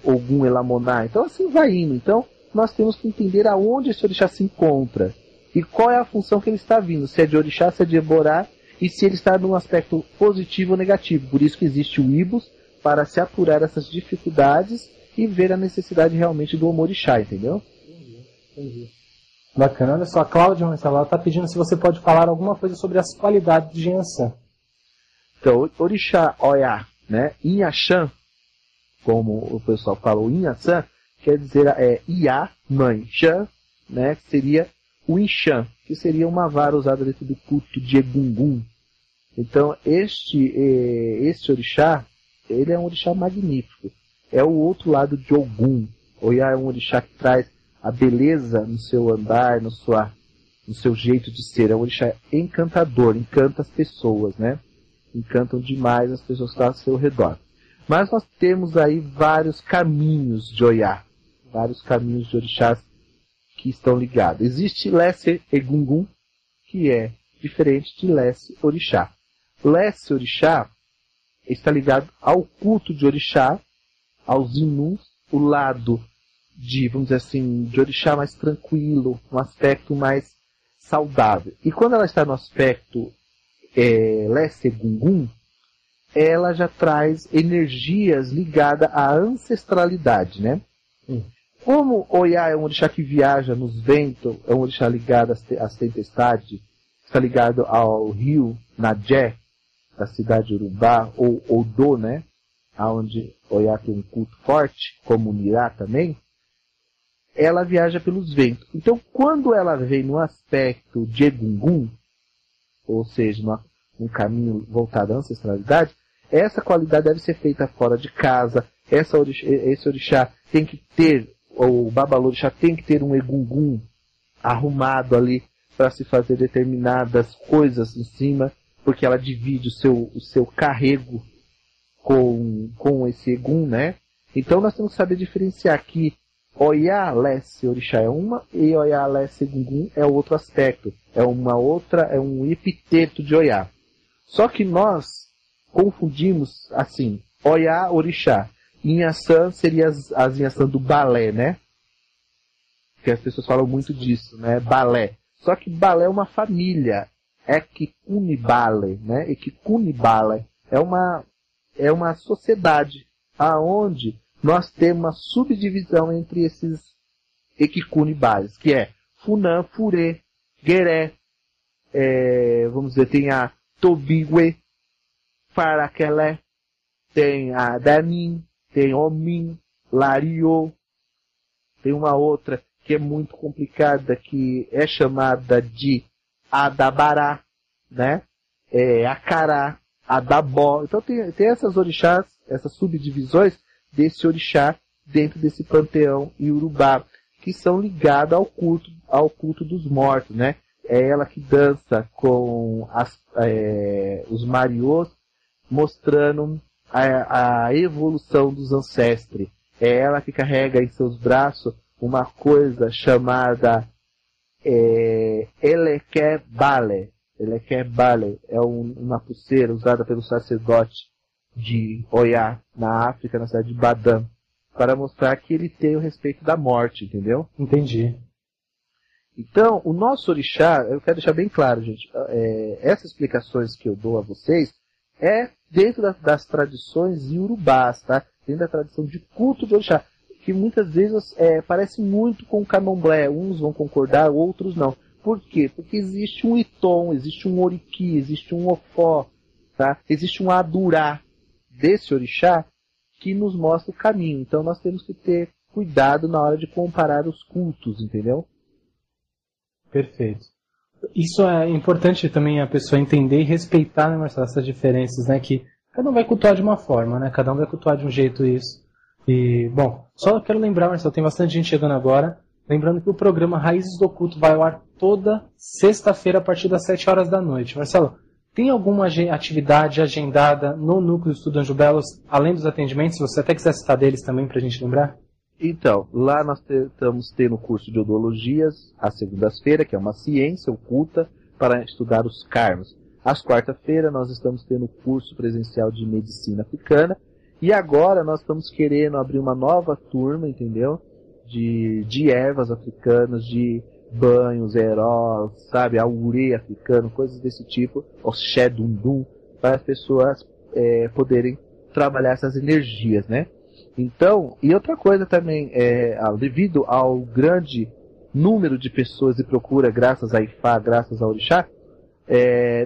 Ogum Elamoná. Então, assim vai indo. Então, nós temos que entender aonde esse orixá se encontra e qual é a função que ele está vindo, se é de orixá, se é de Eborá, e se ele está num aspecto positivo ou negativo. Por isso que existe o Ibus, para se apurar essas dificuldades e ver a necessidade realmente do orixá, entendeu? Entendi. Bacana. Olha só, a Cláudia Marcelo está pedindo se você pode falar alguma coisa sobre as qualidades de Yansan. Então, orixá Oiá, né? Inhaxã, como o pessoal falou, Inhaçã, quer dizer Iá, mãe, Xã, né, que seria o Inxã, que seria uma vara usada dentro do culto de Egungun. Então, este orixá, ele é um orixá magnífico. É o outro lado de Ogum. Oiá é um orixá que traz a beleza no seu andar, no seu jeito de ser. É um orixá encantador, encanta as pessoas, né? Encantam demais as pessoas que estão ao seu redor. Mas nós temos aí vários caminhos de Oiá, vários caminhos de orixás que estão ligados. Existe Lesse Egungun, que é diferente de Lesse Orixá. Lesse Orixá está ligado ao culto de orixá, aos Inus, o lado de, vamos dizer assim, de orixá mais tranquilo, um aspecto mais saudável. E quando ela está no aspecto Lesse Egungun, ela já traz energias ligadas à ancestralidade, né? Como Oiá é um orixá que viaja nos ventos, é um orixá ligado às tempestades, está ligado ao rio Najé, da cidade de Urubá, ou Odô, né? Onde Oiá tem um culto forte, como Nirá também, ela viaja pelos ventos. Então, quando ela vem no aspecto de Egungun, ou seja, num caminho voltado à ancestralidade, essa qualidade deve ser feita fora de casa. Esse orixá tem que ter, o babalorixá tem que ter um Egungun arrumado ali para se fazer determinadas coisas em cima, porque ela divide o seu carrego com esse Egum, né? Então nós temos que saber diferenciar que Oiá Lesse Orixá é uma e Oiá Lesse Egungun é outro aspecto, é um epiteto de Oiá. Só que nós confundimos assim, Oiá Orixá. Inhaçã seria as Inhaçã do balé, né? Que as pessoas falam muito disso, né? Balé. Só que balé é uma família. Equikunibale, né? Equikunibale é uma sociedade aonde nós temos uma subdivisão entre esses Equikunibales, que é Funã, Furê, Gueré, vamos dizer, tem a Tobigue, Faraquelé, tem a Danin, tem Omin, Lariô, Tem uma outra que é muito complicada, que é chamada de Adabará, né? Acará, Adabó. Então tem essas orixás, essas subdivisões desse orixá dentro desse panteão iorubá, que são ligadas ao culto dos mortos, né? É ela que dança com os mariôs, mostrando a evolução dos ancestres. É ela que carrega em seus braços uma coisa chamada Elekebale. Elekebale é uma pulseira usada pelo sacerdote de Oiá, na África, na cidade de Badam, para mostrar que ele tem o respeito da morte, entendeu? Entendi. Então, o nosso orixá, eu quero deixar bem claro, gente, essas explicações que eu dou a vocês é dentro das tradições iorubás, tá? Dentro da tradição de culto de orixá, que muitas vezes parece muito com o candomblé. Uns vão concordar, outros não. Por quê? Porque existe um Iton, existe um Oriqui, existe um Ofó, tá? Existe um Adurá desse orixá que nos mostra o caminho. Então nós temos que ter cuidado na hora de comparar os cultos, entendeu? Perfeito. Isso é importante também a pessoa entender e respeitar, né, Marcelo, essas diferenças, né? Que cada um vai cultuar de uma forma, né? Cada um vai cultuar de um jeito isso. E, bom, só quero lembrar, Marcelo, tem bastante gente chegando agora. Lembrando que o programa Raízes do Culto vai ao ar toda sexta-feira a partir das 7 horas da noite. Marcelo, tem alguma atividade agendada no Núcleo de Estudo Anjo Belos, além dos atendimentos? Se você até quiser citar deles também para a gente lembrar. Então, lá nós estamos tendo o curso de Odologias, às segundas-feiras, que é uma ciência oculta para estudar os karmas. Às quarta-feiras nós estamos tendo o curso presencial de Medicina Africana. E agora nós estamos querendo abrir uma nova turma, entendeu? De ervas africanas, de banhos, heróis, sabe? Aurê africano, coisas desse tipo. Oxé Dundum, para as pessoas poderem trabalhar essas energias, né? Então, e outra coisa também, devido ao grande número de pessoas e procura, graças a Ifá, graças ao Orixá,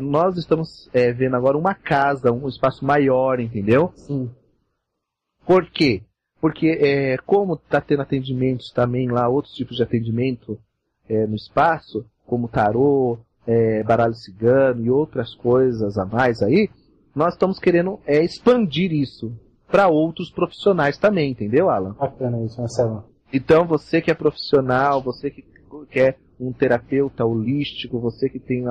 nós estamos vendo agora uma casa, um espaço maior, entendeu? Sim. Por quê? Porque como está tendo atendimentos também lá, outros tipos de atendimento no espaço, como tarô, baralho cigano e outras coisas a mais aí, nós estamos querendo expandir isso para outros profissionais também, entendeu, Alan? Bacana isso, Marcelo. Então, você que é profissional, você que quer um terapeuta holístico, você que tem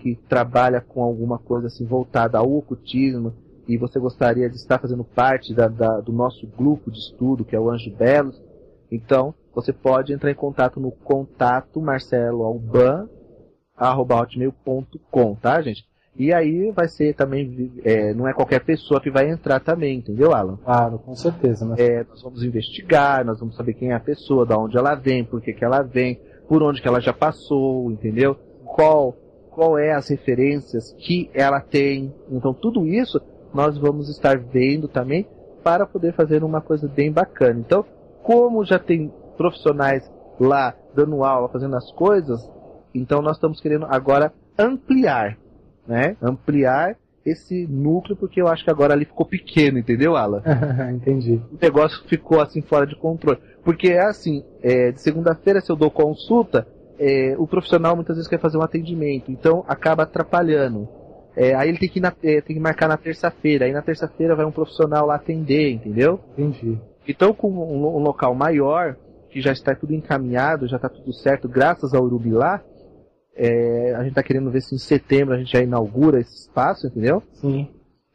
que trabalha com alguma coisa assim voltada ao ocultismo, e você gostaria de estar fazendo parte do nosso grupo de estudo, que é o Anjo Belos, então você pode entrar em contato no contato marceloalban@hotmail.com, tá, gente? E aí vai ser também, não é qualquer pessoa que vai entrar também, entendeu, Alan? Claro, com certeza. Mas... nós vamos investigar, nós vamos saber quem é a pessoa, de onde ela vem, por que ela vem, por onde que ela já passou, entendeu? Qual é as referências que ela tem. Então tudo isso nós vamos estar vendo também para poder fazer uma coisa bem bacana. Então, como já tem profissionais lá dando aula, fazendo as coisas, então nós estamos querendo agora ampliar, né? Ampliar esse núcleo, porque eu acho que agora ali ficou pequeno, entendeu, Alan? Entendi. O negócio ficou assim fora de controle. Porque é assim, de segunda-feira, se eu dou consulta, o profissional muitas vezes quer fazer um atendimento, então acaba atrapalhando. Aí ele tem que marcar na terça-feira, aí na terça-feira vai um profissional lá atender, entendeu? Entendi. Então, com um local maior, que já está tudo encaminhado, já está tudo certo, graças ao Urubilá, a gente está querendo ver se em setembro a gente já inaugura esse espaço, entendeu? Sim.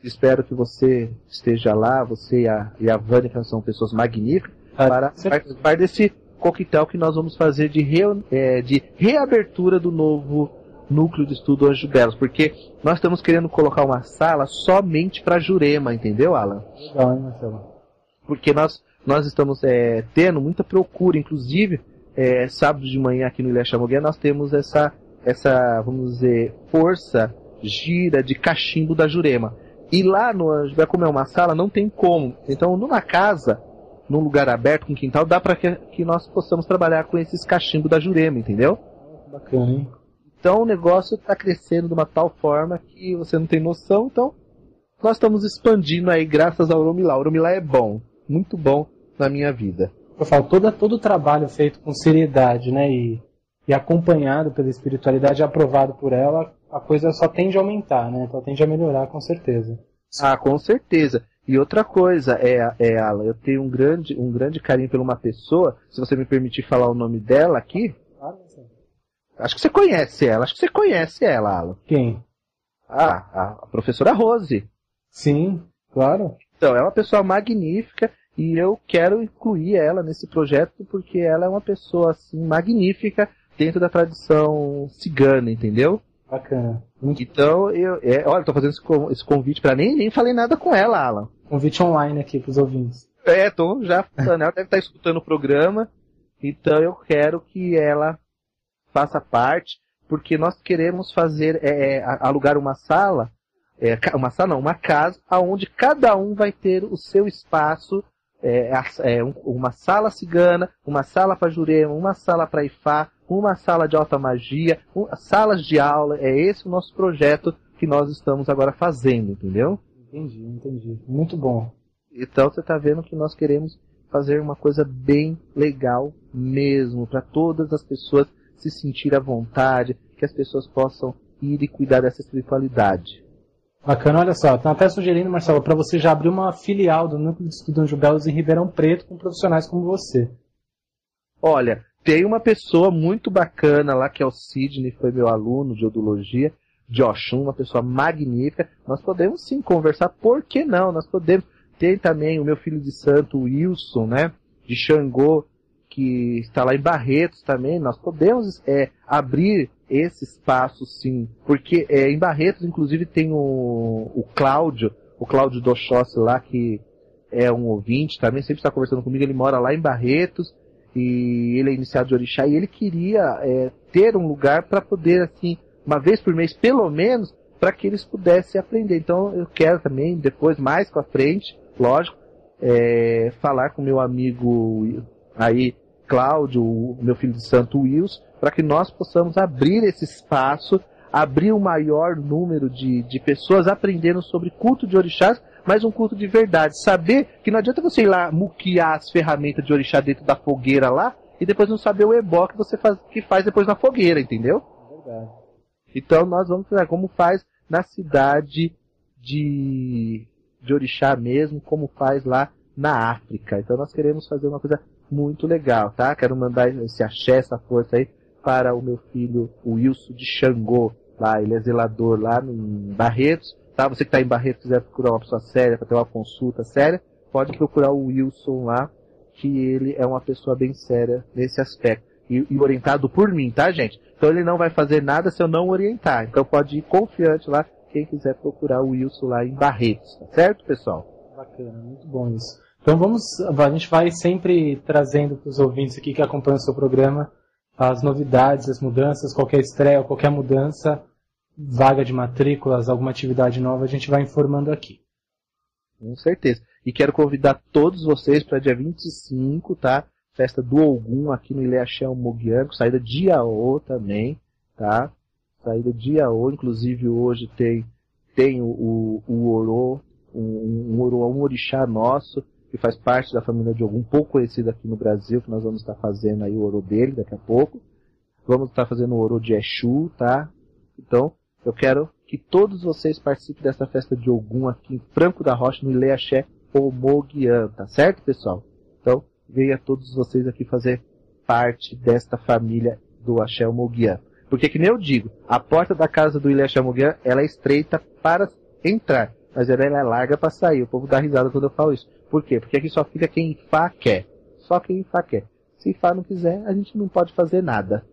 Espero que você esteja lá, você e a Vânia, que são pessoas magníficas, para participar desse coquetel que nós vamos fazer de reabertura do novo Núcleo de Estudo Anjo Belos, porque nós estamos querendo colocar uma sala somente para Jurema, entendeu, Alan? Legal, hein, Marcelo? Porque nós estamos tendo muita procura, inclusive sábado de manhã aqui no Ilha Chamogué nós temos essa, vamos dizer, força gira de cachimbo da Jurema. E lá no Anjo Belos, como é uma sala, não tem como. Então, numa casa, num lugar aberto, com quintal, dá para que nós possamos trabalhar com esses cachimbos da Jurema, entendeu? Bacana, hein? Então o negócio está crescendo de uma tal forma que você não tem noção. Então nós estamos expandindo aí graças ao Oromilá. O Oromilá é bom, muito bom na minha vida. eu falo, todo o trabalho feito com seriedade, né, e acompanhado pela espiritualidade, aprovado por ela, a coisa só tende a aumentar, né? Só tende a melhorar, com certeza. Ah, com certeza. E outra coisa, Alan, eu tenho um grande carinho por uma pessoa, se você me permitir falar o nome dela aqui. Acho que você conhece ela, Alan. Quem? A professora Rose. Sim, claro. Então, é uma pessoa magnífica e eu quero incluir ela nesse projeto porque ela é uma pessoa, assim, magnífica dentro da tradição cigana, entendeu? Bacana. Então, olha, estou fazendo esse convite para nem falei nada com ela, Alan. Convite online aqui para os ouvintes. Tô já falando, ela deve estar escutando o programa, então eu quero que ela faça parte, porque nós queremos fazer, alugar uma sala, uma casa, onde cada um vai ter o seu espaço, uma sala cigana, uma sala para Jurema, uma sala para Ifá, uma sala de alta magia, salas de aula. É esse o nosso projeto que nós estamos agora fazendo, entendeu? Entendi. Muito bom. Então você está vendo que nós queremos fazer uma coisa bem legal mesmo, para todas as pessoas se sentirem à vontade, que as pessoas possam ir e cuidar dessa espiritualidade. Bacana, olha só, estão até sugerindo, Marcelo, para você já abrir uma filial do Núcleo de Estudo Anjo Belos em Ribeirão Preto com profissionais como você. Olha, tem uma pessoa muito bacana lá, que é o Sidney, foi meu aluno de odologia, de Oxum, uma pessoa magnífica. Nós podemos sim conversar, por que não? Nós podemos. Tem também o meu filho de santo, Wilson, né, de Xangô, que está lá em Barretos também. Nós podemos abrir esse espaço, sim, porque em Barretos, inclusive, tem o Cláudio Doxossi lá, que é um ouvinte também, sempre está conversando comigo. Ele mora lá em Barretos e ele é iniciado de orixá, e ele queria ter um lugar para poder, assim, uma vez por mês, pelo menos, para que eles pudessem aprender. Então eu quero também, depois, mais para frente, lógico, falar com meu amigo aí, Cláudio, o meu filho de santo Wilson, para que nós possamos abrir esse espaço, abrir o maior número de pessoas aprendendo sobre culto de orixás, mas um culto de verdade. Saber que não adianta você ir lá muquear as ferramentas de orixá dentro da fogueira lá, e depois não saber o ebó que você faz depois na fogueira, entendeu? Verdade. Então nós vamos fazer como faz na cidade de orixá mesmo, como faz lá na África. Então nós queremos fazer uma coisa muito legal, tá? Quero mandar esse axé, essa força aí para o meu filho, o Wilson de Xangô, lá, ele é zelador lá em Barretos, tá? Você que está em Barretos quiser procurar uma pessoa séria, para ter uma consulta séria, pode procurar o Wilson lá, que ele é uma pessoa bem séria nesse aspecto. E orientado por mim, tá, gente? Então ele não vai fazer nada se eu não orientar. Então pode ir confiante lá, quem quiser procurar o Wilson lá em Barretos, tá certo, pessoal? Bacana, muito bom isso. Então a gente vai sempre trazendo para os ouvintes aqui que acompanham o seu programa as novidades, as mudanças, qualquer estreia, qualquer mudança, vaga de matrículas, alguma atividade nova, a gente vai informando aqui. Com certeza. E quero convidar todos vocês para dia 25, tá? Festa do Ogum aqui no Ileaxé Mogianco, saída de Iaô também, tá? Saída de Iaô, inclusive hoje tem o Orô, um orixá nosso, que faz parte da família de Ogum, pouco conhecido aqui no Brasil, que nós vamos estar fazendo aí o Orô dele daqui a pouco. Vamos estar fazendo o Orô de Exu, tá? Então, eu quero que todos vocês participem dessa festa de Ogum aqui em Franco da Rocha, no Ileaxé Mogian, tá certo, pessoal? Então, venha todos vocês aqui fazer parte desta família do Axé Mogian. Porque, que nem eu digo, a porta da casa do Ileaxé Mogian, ela é estreita para entrar, mas ela é larga para sair. O povo dá risada quando eu falo isso. Por quê? Porque aqui só fica quem Ifá quer. Só quem Ifá quer. Se Ifá não quiser, a gente não pode fazer nada.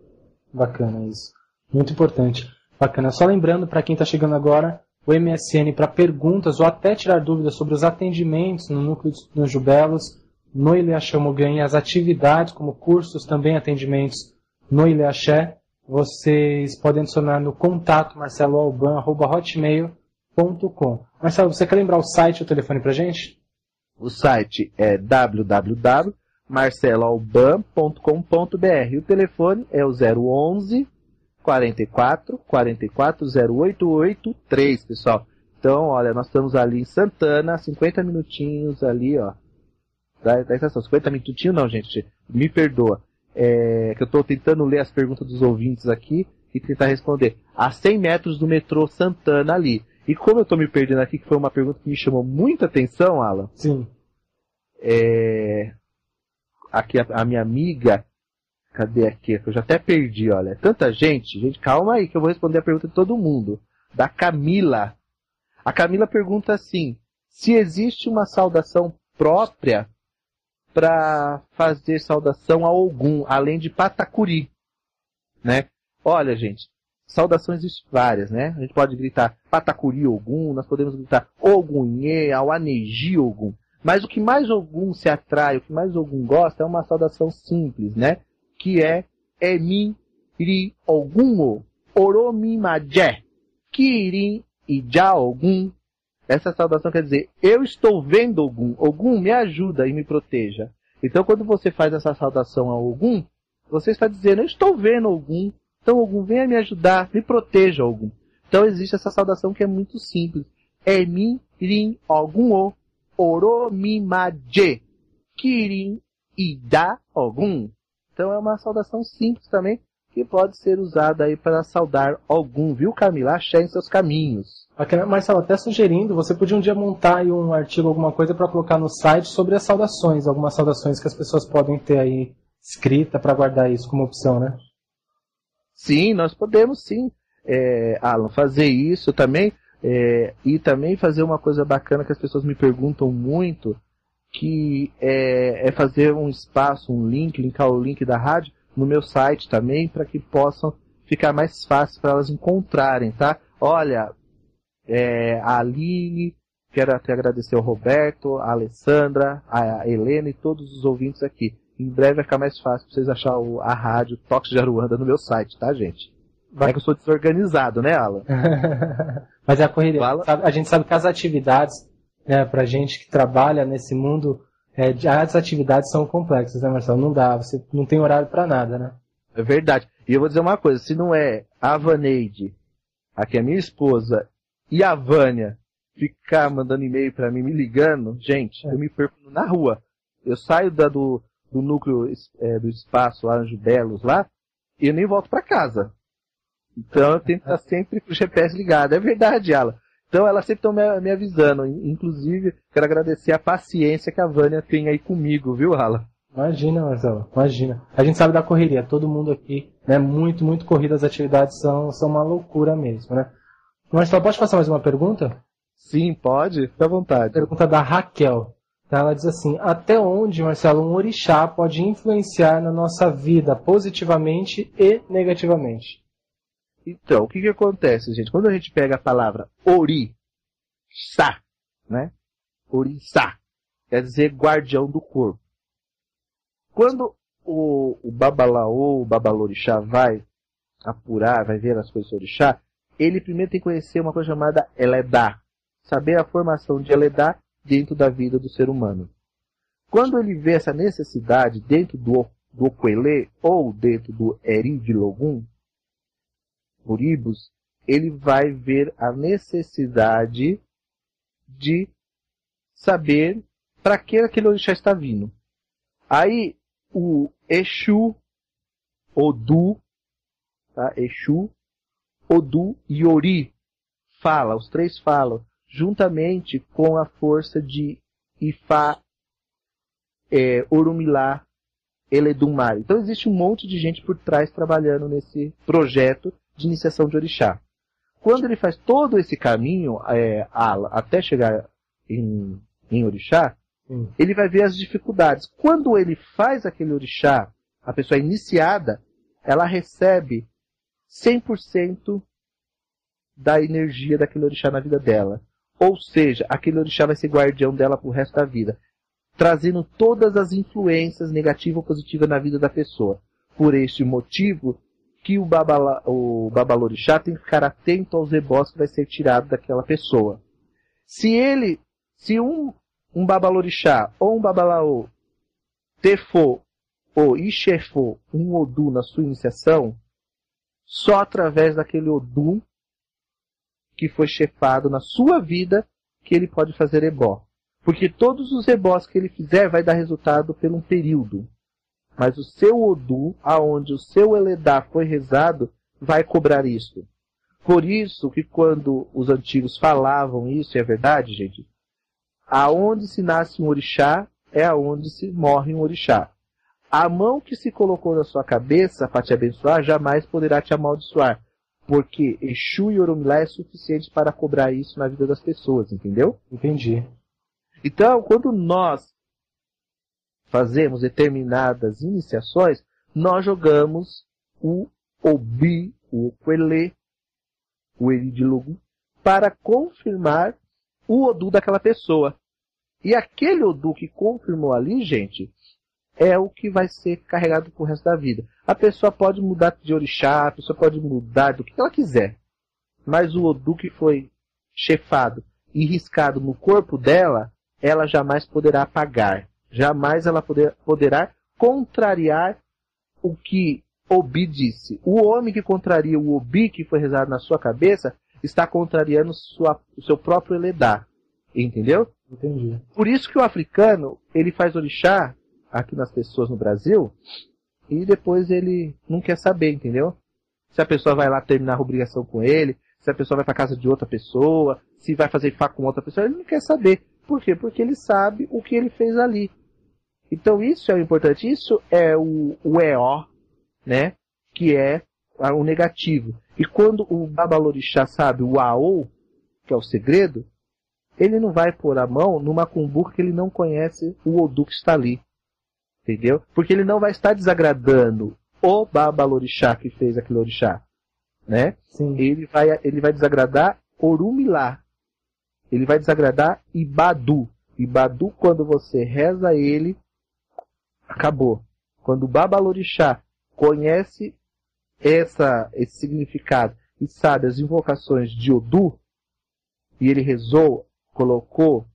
Bacana isso. Muito importante. Bacana. Só lembrando, para quem está chegando agora, o MSN para perguntas ou até tirar dúvidas sobre os atendimentos no Núcleo de Anjo Belos, no Ileaxé Mogian, e as atividades como cursos, também atendimentos no Ileaxé, vocês podem adicionar no contato marceloalban@hotmail.com. Marcelo, você quer lembrar o site e o telefone para gente? O site é www.marceloalban.com.br. O telefone é o 011 44 44 0883, pessoal. Então, olha, nós estamos ali em Santana, 50 minutinhos ali, ó, da estação. 50 minutinhos não, gente. Me perdoa. Que eu estou tentando ler as perguntas dos ouvintes aqui e tentar responder. A 100 metros do metrô Santana ali. E como eu estou me perdendo aqui, que foi uma pergunta que me chamou muita atenção, Alan. Sim. Aqui a minha amiga... Cadê aqui? Eu já até perdi, olha. Tanta gente. Gente, calma aí que eu vou responder a pergunta de todo mundo. Da Camila. A Camila pergunta assim: se existe uma saudação própria para fazer saudação a Ogum, além de Patacuri, né? Olha, gente, saudações existem várias, né? A gente pode gritar Patacuri Ogum, nós podemos gritar Ogunhê, Awaneji Ogum. Mas o que mais Ogum se atrai, o que mais Ogum gosta é uma saudação simples, né? Que é Emi Ri Ogum Oromi Majé Kirin Ija Ogum. Essa saudação quer dizer, eu estou vendo Ogum. Ogum me ajuda e me proteja. Então quando você faz essa saudação a Ogum, você está dizendo, eu estou vendo Ogum. Então Ogum, venha me ajudar, me proteja Ogum. Então existe essa saudação que é muito simples. Emi Rin Ogum Oromi Majé Kirin Ija Ogum. Então é uma saudação simples também, que pode ser usada aí para saudar Ogum, viu, Camila? Axé em seus caminhos. Marcelo, até sugerindo, você podia um dia montar aí um artigo, alguma coisa para colocar no site sobre as saudações, algumas saudações que as pessoas podem ter aí escrita para guardar isso como opção, né? Sim, nós podemos sim, Alan, fazer isso também, e também fazer uma coisa bacana que as pessoas me perguntam muito, que é fazer um espaço, um link, linkar o link da rádio no meu site também, para que possam ficar mais fácil para elas encontrarem, tá? Olha, a Aline, quero até agradecer ao Roberto, a Alessandra, a Helena e todos os ouvintes aqui. Em breve vai ficar mais fácil para vocês achar a rádio Toques de Aruanda no meu site, tá, gente? É que eu sou desorganizado, né, Alan? Mas é a correria. A gente sabe que as atividades, pra gente que trabalha nesse mundo, as atividades são complexas, né, Marcelo? Não dá, você não tem horário para nada, né? É verdade. E eu vou dizer uma coisa, se não é a Vaneide, aqui a minha esposa, e a Vânia ficar mandando e-mail para mim, me ligando, gente, eu me perco na rua. Eu saio do núcleo do espaço lá, Anjo Belos, lá, e eu nem volto para casa. Então eu tenho que estar sempre com o GPS ligado. É verdade, Alan. Então elas sempre estão me avisando. Inclusive, quero agradecer a paciência que a Vânia tem aí comigo, viu, Alan? Imagina, Marcelo, imagina. A gente sabe da correria, todo mundo aqui, né? Muito, muito corrida, as atividades são uma loucura mesmo, né? Marcelo, pode passar mais uma pergunta? Sim, pode, fica à vontade. Pergunta da Raquel. Ela diz assim: até onde, Marcelo, um orixá pode influenciar na nossa vida positivamente e negativamente? Então, o que acontece, gente? Quando a gente pega a palavra orixá, né? Orixá quer dizer guardião do corpo. Quando o babalaô, o babalorixá vai apurar, vai ver as coisas do orixá, ele primeiro tem que conhecer uma coisa chamada Eledá. Saber a formação de Eledá dentro da vida do ser humano. Quando ele vê essa necessidade dentro do Okwelê ou dentro do Eridilogum, Uribus, ele vai ver a necessidade de saber para que aquele orixá está vindo. Aí o Exu, Odu, tá? Exu, Odu e Ori os três falam, juntamente com a força de Ifá, Orumilá, Eledumar. Então existe um monte de gente por trás trabalhando nesse projeto de iniciação de orixá. Quando ele faz todo esse caminho até chegar em orixá, ele vai ver as dificuldades. Quando ele faz aquele orixá, a pessoa iniciada, ela recebe 100% da energia daquele orixá na vida dela. Ou seja, aquele orixá vai ser guardião dela pro resto da vida, trazendo todas as influências negativas ou positivas na vida da pessoa. Por este motivo que o babalorixá tem que ficar atento aos ebós que vai ser tirado daquela pessoa. Se um babalorixá ou um babalaô tefô ou ixefô um Odu na sua iniciação, só através daquele Odu que foi chefado na sua vida que ele pode fazer ebó. Porque todos os ebós que ele fizer vai dar resultado por um período. Mas o seu Odu, aonde o seu Eledá foi rezado, vai cobrar isso. Por isso que quando os antigos falavam isso, é verdade, gente, aonde se nasce um orixá, é aonde se morre um orixá. A mão que se colocou na sua cabeça para te abençoar, jamais poderá te amaldiçoar. Porque Exu e Orumilá é suficiente para cobrar isso na vida das pessoas, entendeu? Entendi. Então, quando nós fazemos determinadas iniciações, nós jogamos o Obi, o Okwele, o Eridilugu, para confirmar o Odu daquela pessoa. E aquele Odu que confirmou ali, gente, é o que vai ser carregado pro resto da vida. A pessoa pode mudar de orixá, a pessoa pode mudar do que ela quiser. Mas o Odu que foi chefado e riscado no corpo dela, ela jamais poderá apagar. Jamais ela poderá contrariar o que Obi disse. O homem que contraria o Obi que foi rezado na sua cabeça está contrariando o seu próprio Eledá. Entendeu? Entendi. Por isso que o africano, ele faz orixá aqui nas pessoas no Brasil e depois ele não quer saber, entendeu? Se a pessoa vai lá terminar a rubricação com ele, se a pessoa vai para casa de outra pessoa, se vai fazer Ifá com outra pessoa, ele não quer saber. Por quê? Porque ele sabe o que ele fez ali. Então isso é o importante, isso é o EO, né? Que é o negativo. E quando o Babalorixá sabe o AO, que é o segredo, ele não vai pôr a mão numa cumbuca que ele não conhece o Odu que está ali. Entendeu? Porque ele não vai estar desagradando o Babalorixá que fez aquele orixá. Né? Sim. Ele vai desagradar Orumilá. Ele vai desagradar Ibadu. Ibadu, quando você reza ele, acabou. Quando o Babalorixá conhece esse significado e sabe as invocações de Odu, e ele rezou, colocou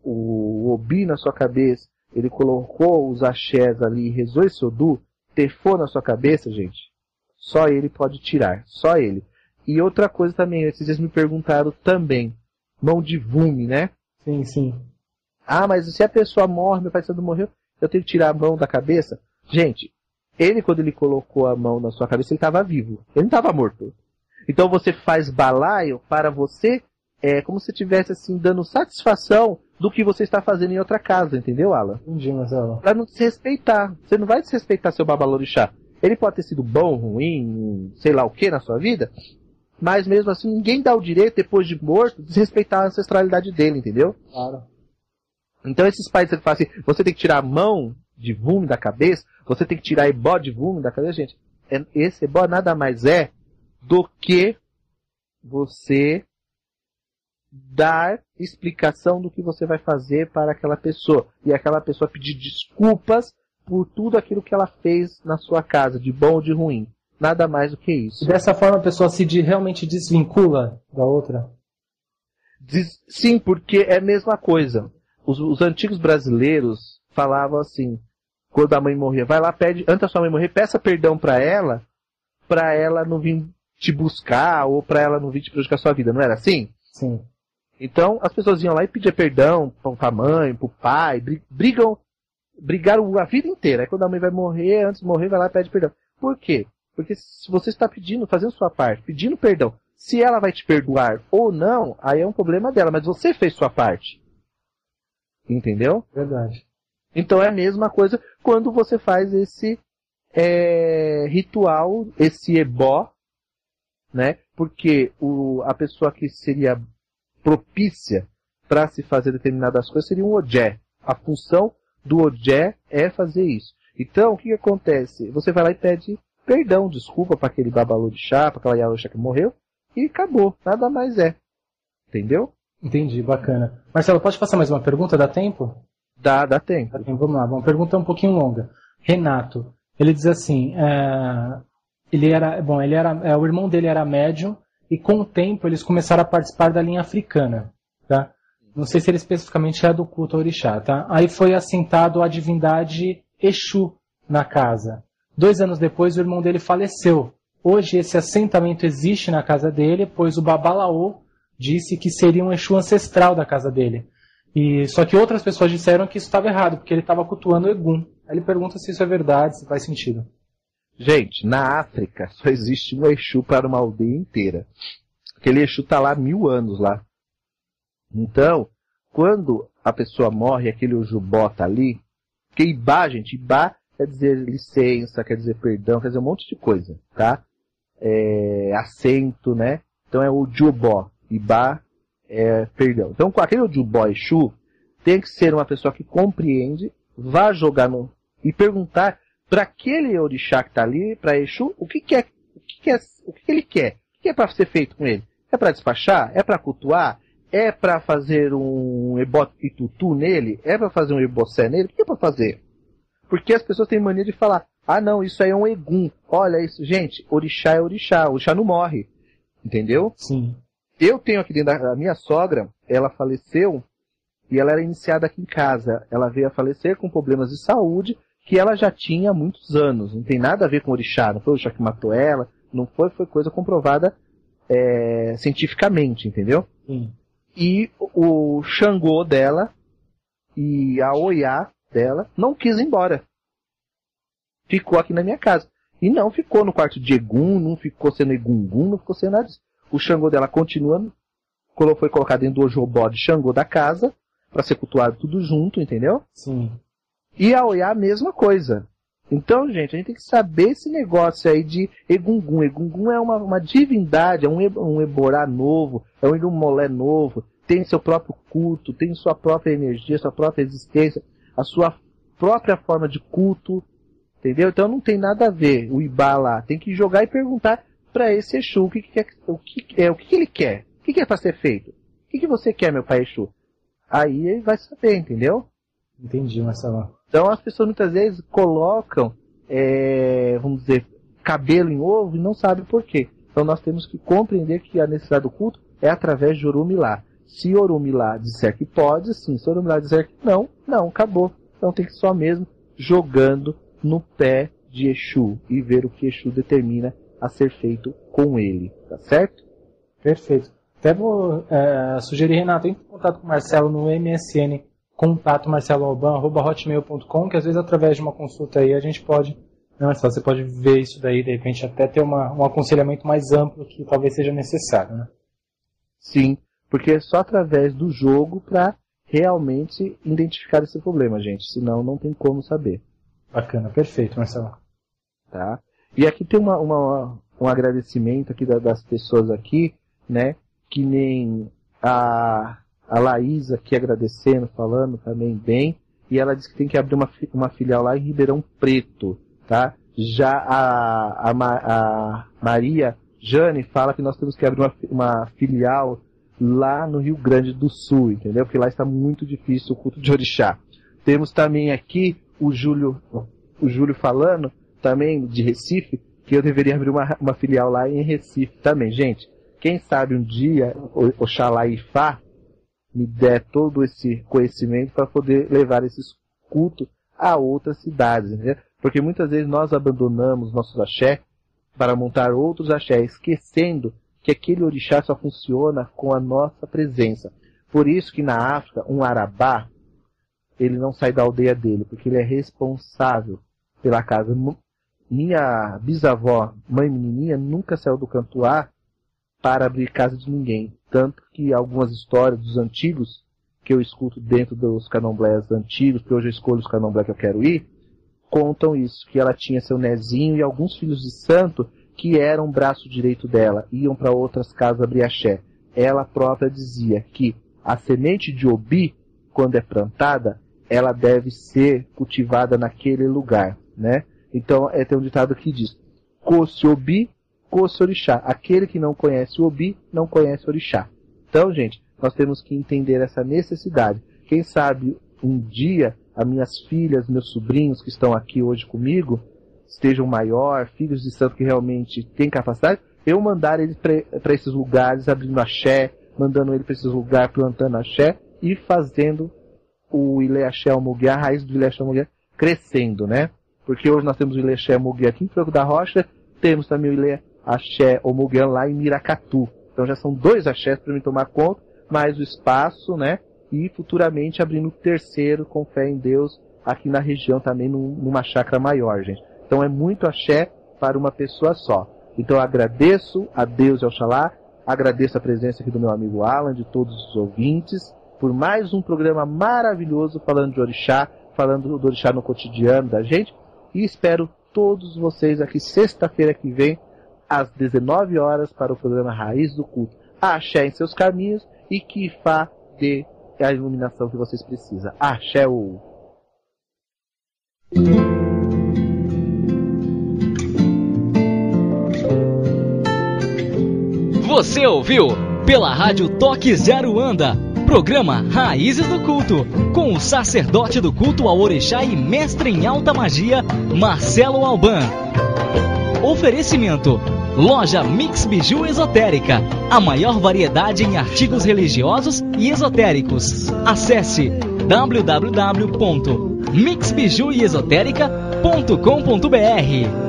o Obi na sua cabeça, ele colocou os axés ali e rezou esse Odu, tefou na sua cabeça, gente, só ele pode tirar, só ele. E outra coisa também, esses dias me perguntaram também, mão de vume, né? Sim, sim. Ah, mas se a pessoa morre, meu pai santo morreu, eu tenho que tirar a mão da cabeça? Gente, ele quando ele colocou a mão na sua cabeça, ele estava vivo, ele não estava morto. Então você faz balaio para você, como se estivesse assim, dando satisfação do que você está fazendo em outra casa, entendeu, Alan? Entendi, Marcelo. Para não desrespeitar. Você não vai desrespeitar seu Babalorixá. Ele pode ter sido bom, ruim, sei lá o que na sua vida, mas mesmo assim ninguém dá o direito, depois de morto, de desrespeitar a ancestralidade dele, entendeu? Claro. Então esses pais que falam assim, você tem que tirar a mão de vume da cabeça, você tem que tirar ebó de vume da cabeça, gente. Esse ebó nada mais é do que você dar explicação do que você vai fazer para aquela pessoa. E aquela pessoa pedir desculpas por tudo aquilo que ela fez na sua casa, de bom ou de ruim. Nada mais do que isso. E dessa forma a pessoa realmente desvincula da outra? Sim, porque é a mesma coisa. Os antigos brasileiros falavam assim, quando a mãe morria, vai lá, pede, antes da sua mãe morrer, peça perdão para ela não vir te buscar, ou para ela não vir te prejudicar a sua vida, não era assim? Sim. Então, as pessoas iam lá e pediam perdão para a mãe, para o pai, brigaram a vida inteira. Aí quando a mãe vai morrer, antes de morrer, vai lá e pede perdão. Por quê? Porque se você está pedindo, fazendo sua parte, pedindo perdão, se ela vai te perdoar ou não, aí é um problema dela, mas você fez sua parte. Entendeu? Verdade. Então é a mesma coisa quando você faz esse ritual, esse ebó, né? Porque a pessoa que seria propícia para se fazer determinadas coisas seria um Odé. A função do Odé é fazer isso. Então, o que acontece? Você vai lá e pede perdão, desculpa para aquele Babalorixá, para aquela Yalorixá que morreu, e acabou. Nada mais é. Entendeu? Entendi, bacana. Marcelo, pode passar mais uma pergunta? Dá tempo? Dá tempo. Dá tempo, vamos lá. Uma pergunta um pouquinho longa. Renato, ele diz assim, o irmão dele era médium, e com o tempo eles começaram a participar da linha africana, tá? Não sei se ele especificamente é do culto ao orixá, tá? Aí foi assentado a divindade Exu na casa. 2 anos depois o irmão dele faleceu. Hoje esse assentamento existe na casa dele, pois o Babalaô disse que seria um Exu ancestral da casa dele. E só que outras pessoas disseram que isso estava errado, porque ele estava cultuando Egum. Aí ele pergunta se isso é verdade, se faz sentido. Gente, na África só existe um Exu para uma aldeia inteira. Aquele Exu está lá há 1000 anos lá. Então, quando a pessoa morre, aquele Ojubó tá ali, porque Ibá, gente, Ibá quer dizer licença, quer dizer perdão, quer dizer um monte de coisa, tá? Assento, né? Então é Ojubó, Ibá é perdão. Então, com aquele Ojubó Exu, tem que ser uma pessoa que compreende, vá jogar e perguntar para aquele orixá que tá ali, para Exu, o que ele quer? O que é para ser feito com ele? É para despachar? É para cultuar? É para fazer um ebó-itutu nele? É para fazer um ebocé nele? O que é para fazer? Porque as pessoas têm mania de falar, ah não, isso aí é um Egum. Olha isso, gente, orixá é orixá, orixá não morre. Entendeu? Sim. Eu tenho aqui dentro da minha sogra, ela faleceu e ela era iniciada aqui em casa. Ela veio a falecer com problemas de saúde que ela já tinha há muitos anos. Não tem nada a ver com orixá, não foi o orixá que matou ela, não foi coisa comprovada cientificamente, entendeu? Sim. E o Xangô dela e a Oiá dela não quis ir embora. Ficou aqui na minha casa. E não ficou no quarto de Egum, não ficou sendo Egungun, não ficou sendo nada disso. O Xangô dela continuando, foi colocado dentro do Ojobó de Xangô da casa, para ser cultuado tudo junto, entendeu? Sim. E a Oiá a mesma coisa. Então, gente, a gente tem que saber esse negócio aí de Egungun. Egungun é uma divindade, é um Eborá novo, é um Irumolé novo, tem seu próprio culto, tem sua própria energia, sua própria existência, a sua própria forma de culto, entendeu? Então não tem nada a ver o Ibá lá. Tem que jogar e perguntar para esse Exu o que ele quer. O que é para ser feito? O que você quer, meu pai Exu? Aí ele vai saber, entendeu? Entendi, Marcelo. Então as pessoas muitas vezes colocam, vamos dizer, cabelo em ovo e não sabem por quê. Então nós temos que compreender que a necessidade do culto é através de Orumilá. Se Orumilá disser que pode, sim. Se Orumilá disser que não, acabou. Então tem que só mesmo jogando no pé de Exu e ver o que Exu determina a ser feito com ele, tá certo? Perfeito. Até vou sugerir, Renato, entre em contato com o Marcelo no MSN, contato marceloalban@hotmail.com, que às vezes através de uma consulta aí a gente pode, Marcelo, você pode ver isso daí, de repente até ter um aconselhamento mais amplo que talvez seja necessário, né? Sim, porque é só através do jogo para realmente identificar esse problema, gente, senão não tem como saber. Bacana, perfeito, Marcelo. Tá? E aqui tem um agradecimento aqui das pessoas aqui, né, que nem a Laís aqui agradecendo, falando também bem, e ela disse que tem que abrir uma filial lá em Ribeirão Preto, tá? Já a Maria Jane fala que nós temos que abrir uma filial lá no Rio Grande do Sul, entendeu? Porque lá está muito difícil o culto de orixá. Temos também aqui o Júlio falando, também de Recife, que eu deveria abrir uma filial lá em Recife também. Gente, quem sabe um dia Oxalá e Ifá me der todo esse conhecimento para poder levar esses cultos a outras cidades, entendeu? Porque muitas vezes nós abandonamos nossos axé para montar outros axé, esquecendo que aquele orixá só funciona com a nossa presença. Por isso que na África, um arabá, ele não sai da aldeia dele, porque ele é responsável pela casa. Minha bisavó, mãe menininha, nunca saiu do Cantuá para abrir casa de ninguém. Tanto que algumas histórias dos antigos, que eu escuto dentro dos candomblés antigos, que hoje eu escolho os candomblés que eu quero ir, contam isso, que ela tinha seu nezinho e alguns filhos de santo que eram o braço direito dela, iam para outras casas abrir axé. Ela própria dizia que a semente de Obi, quando é plantada, ela deve ser cultivada naquele lugar, né? Então, tem um ditado que diz, Coce Obi, Coce Orixá. Aquele que não conhece o Obi, não conhece o Orixá. Então, gente, nós temos que entender essa necessidade. Quem sabe um dia, as minhas filhas, meus sobrinhos que estão aqui hoje comigo, estejam maior, filhos de santo que realmente têm capacidade, eu mandar eles para esses lugares, abrindo axé, mandando eles para esses lugares, plantando axé e fazendo o Ilê Axé Almugué, a raiz do Ilê Axé Almugué, crescendo, né? Porque hoje nós temos o Ilê Axé Almugué aqui em Franco da Rocha, temos também o Ilê Axé Almugué lá em Miracatu. Então já são 2 axés para me tomar conta, mais o espaço, né? e futuramente abrindo o terceiro, com fé em Deus, aqui na região também, numa chácara maior, gente. Então é muito axé para uma pessoa só. Então eu agradeço a Deus e Oxalá, agradeço a presença aqui do meu amigo Alan, de todos os ouvintes, por mais um programa maravilhoso falando de orixá, falando do orixá no cotidiano da gente, e espero todos vocês aqui sexta-feira que vem, às 19 horas, para o programa Raiz do Culto. Axé em seus caminhos e que Ifá dê a iluminação que vocês precisam. Axé o... Você ouviu pela Rádio Toque Zero Anda, programa Raízes do Culto, com o sacerdote do culto ao orixá e mestre em alta magia, Marcelo Alban. Oferecimento: Loja Mix Biju Esotérica, a maior variedade em artigos religiosos e esotéricos. Acesse www.mixbijuesotérica.com.br.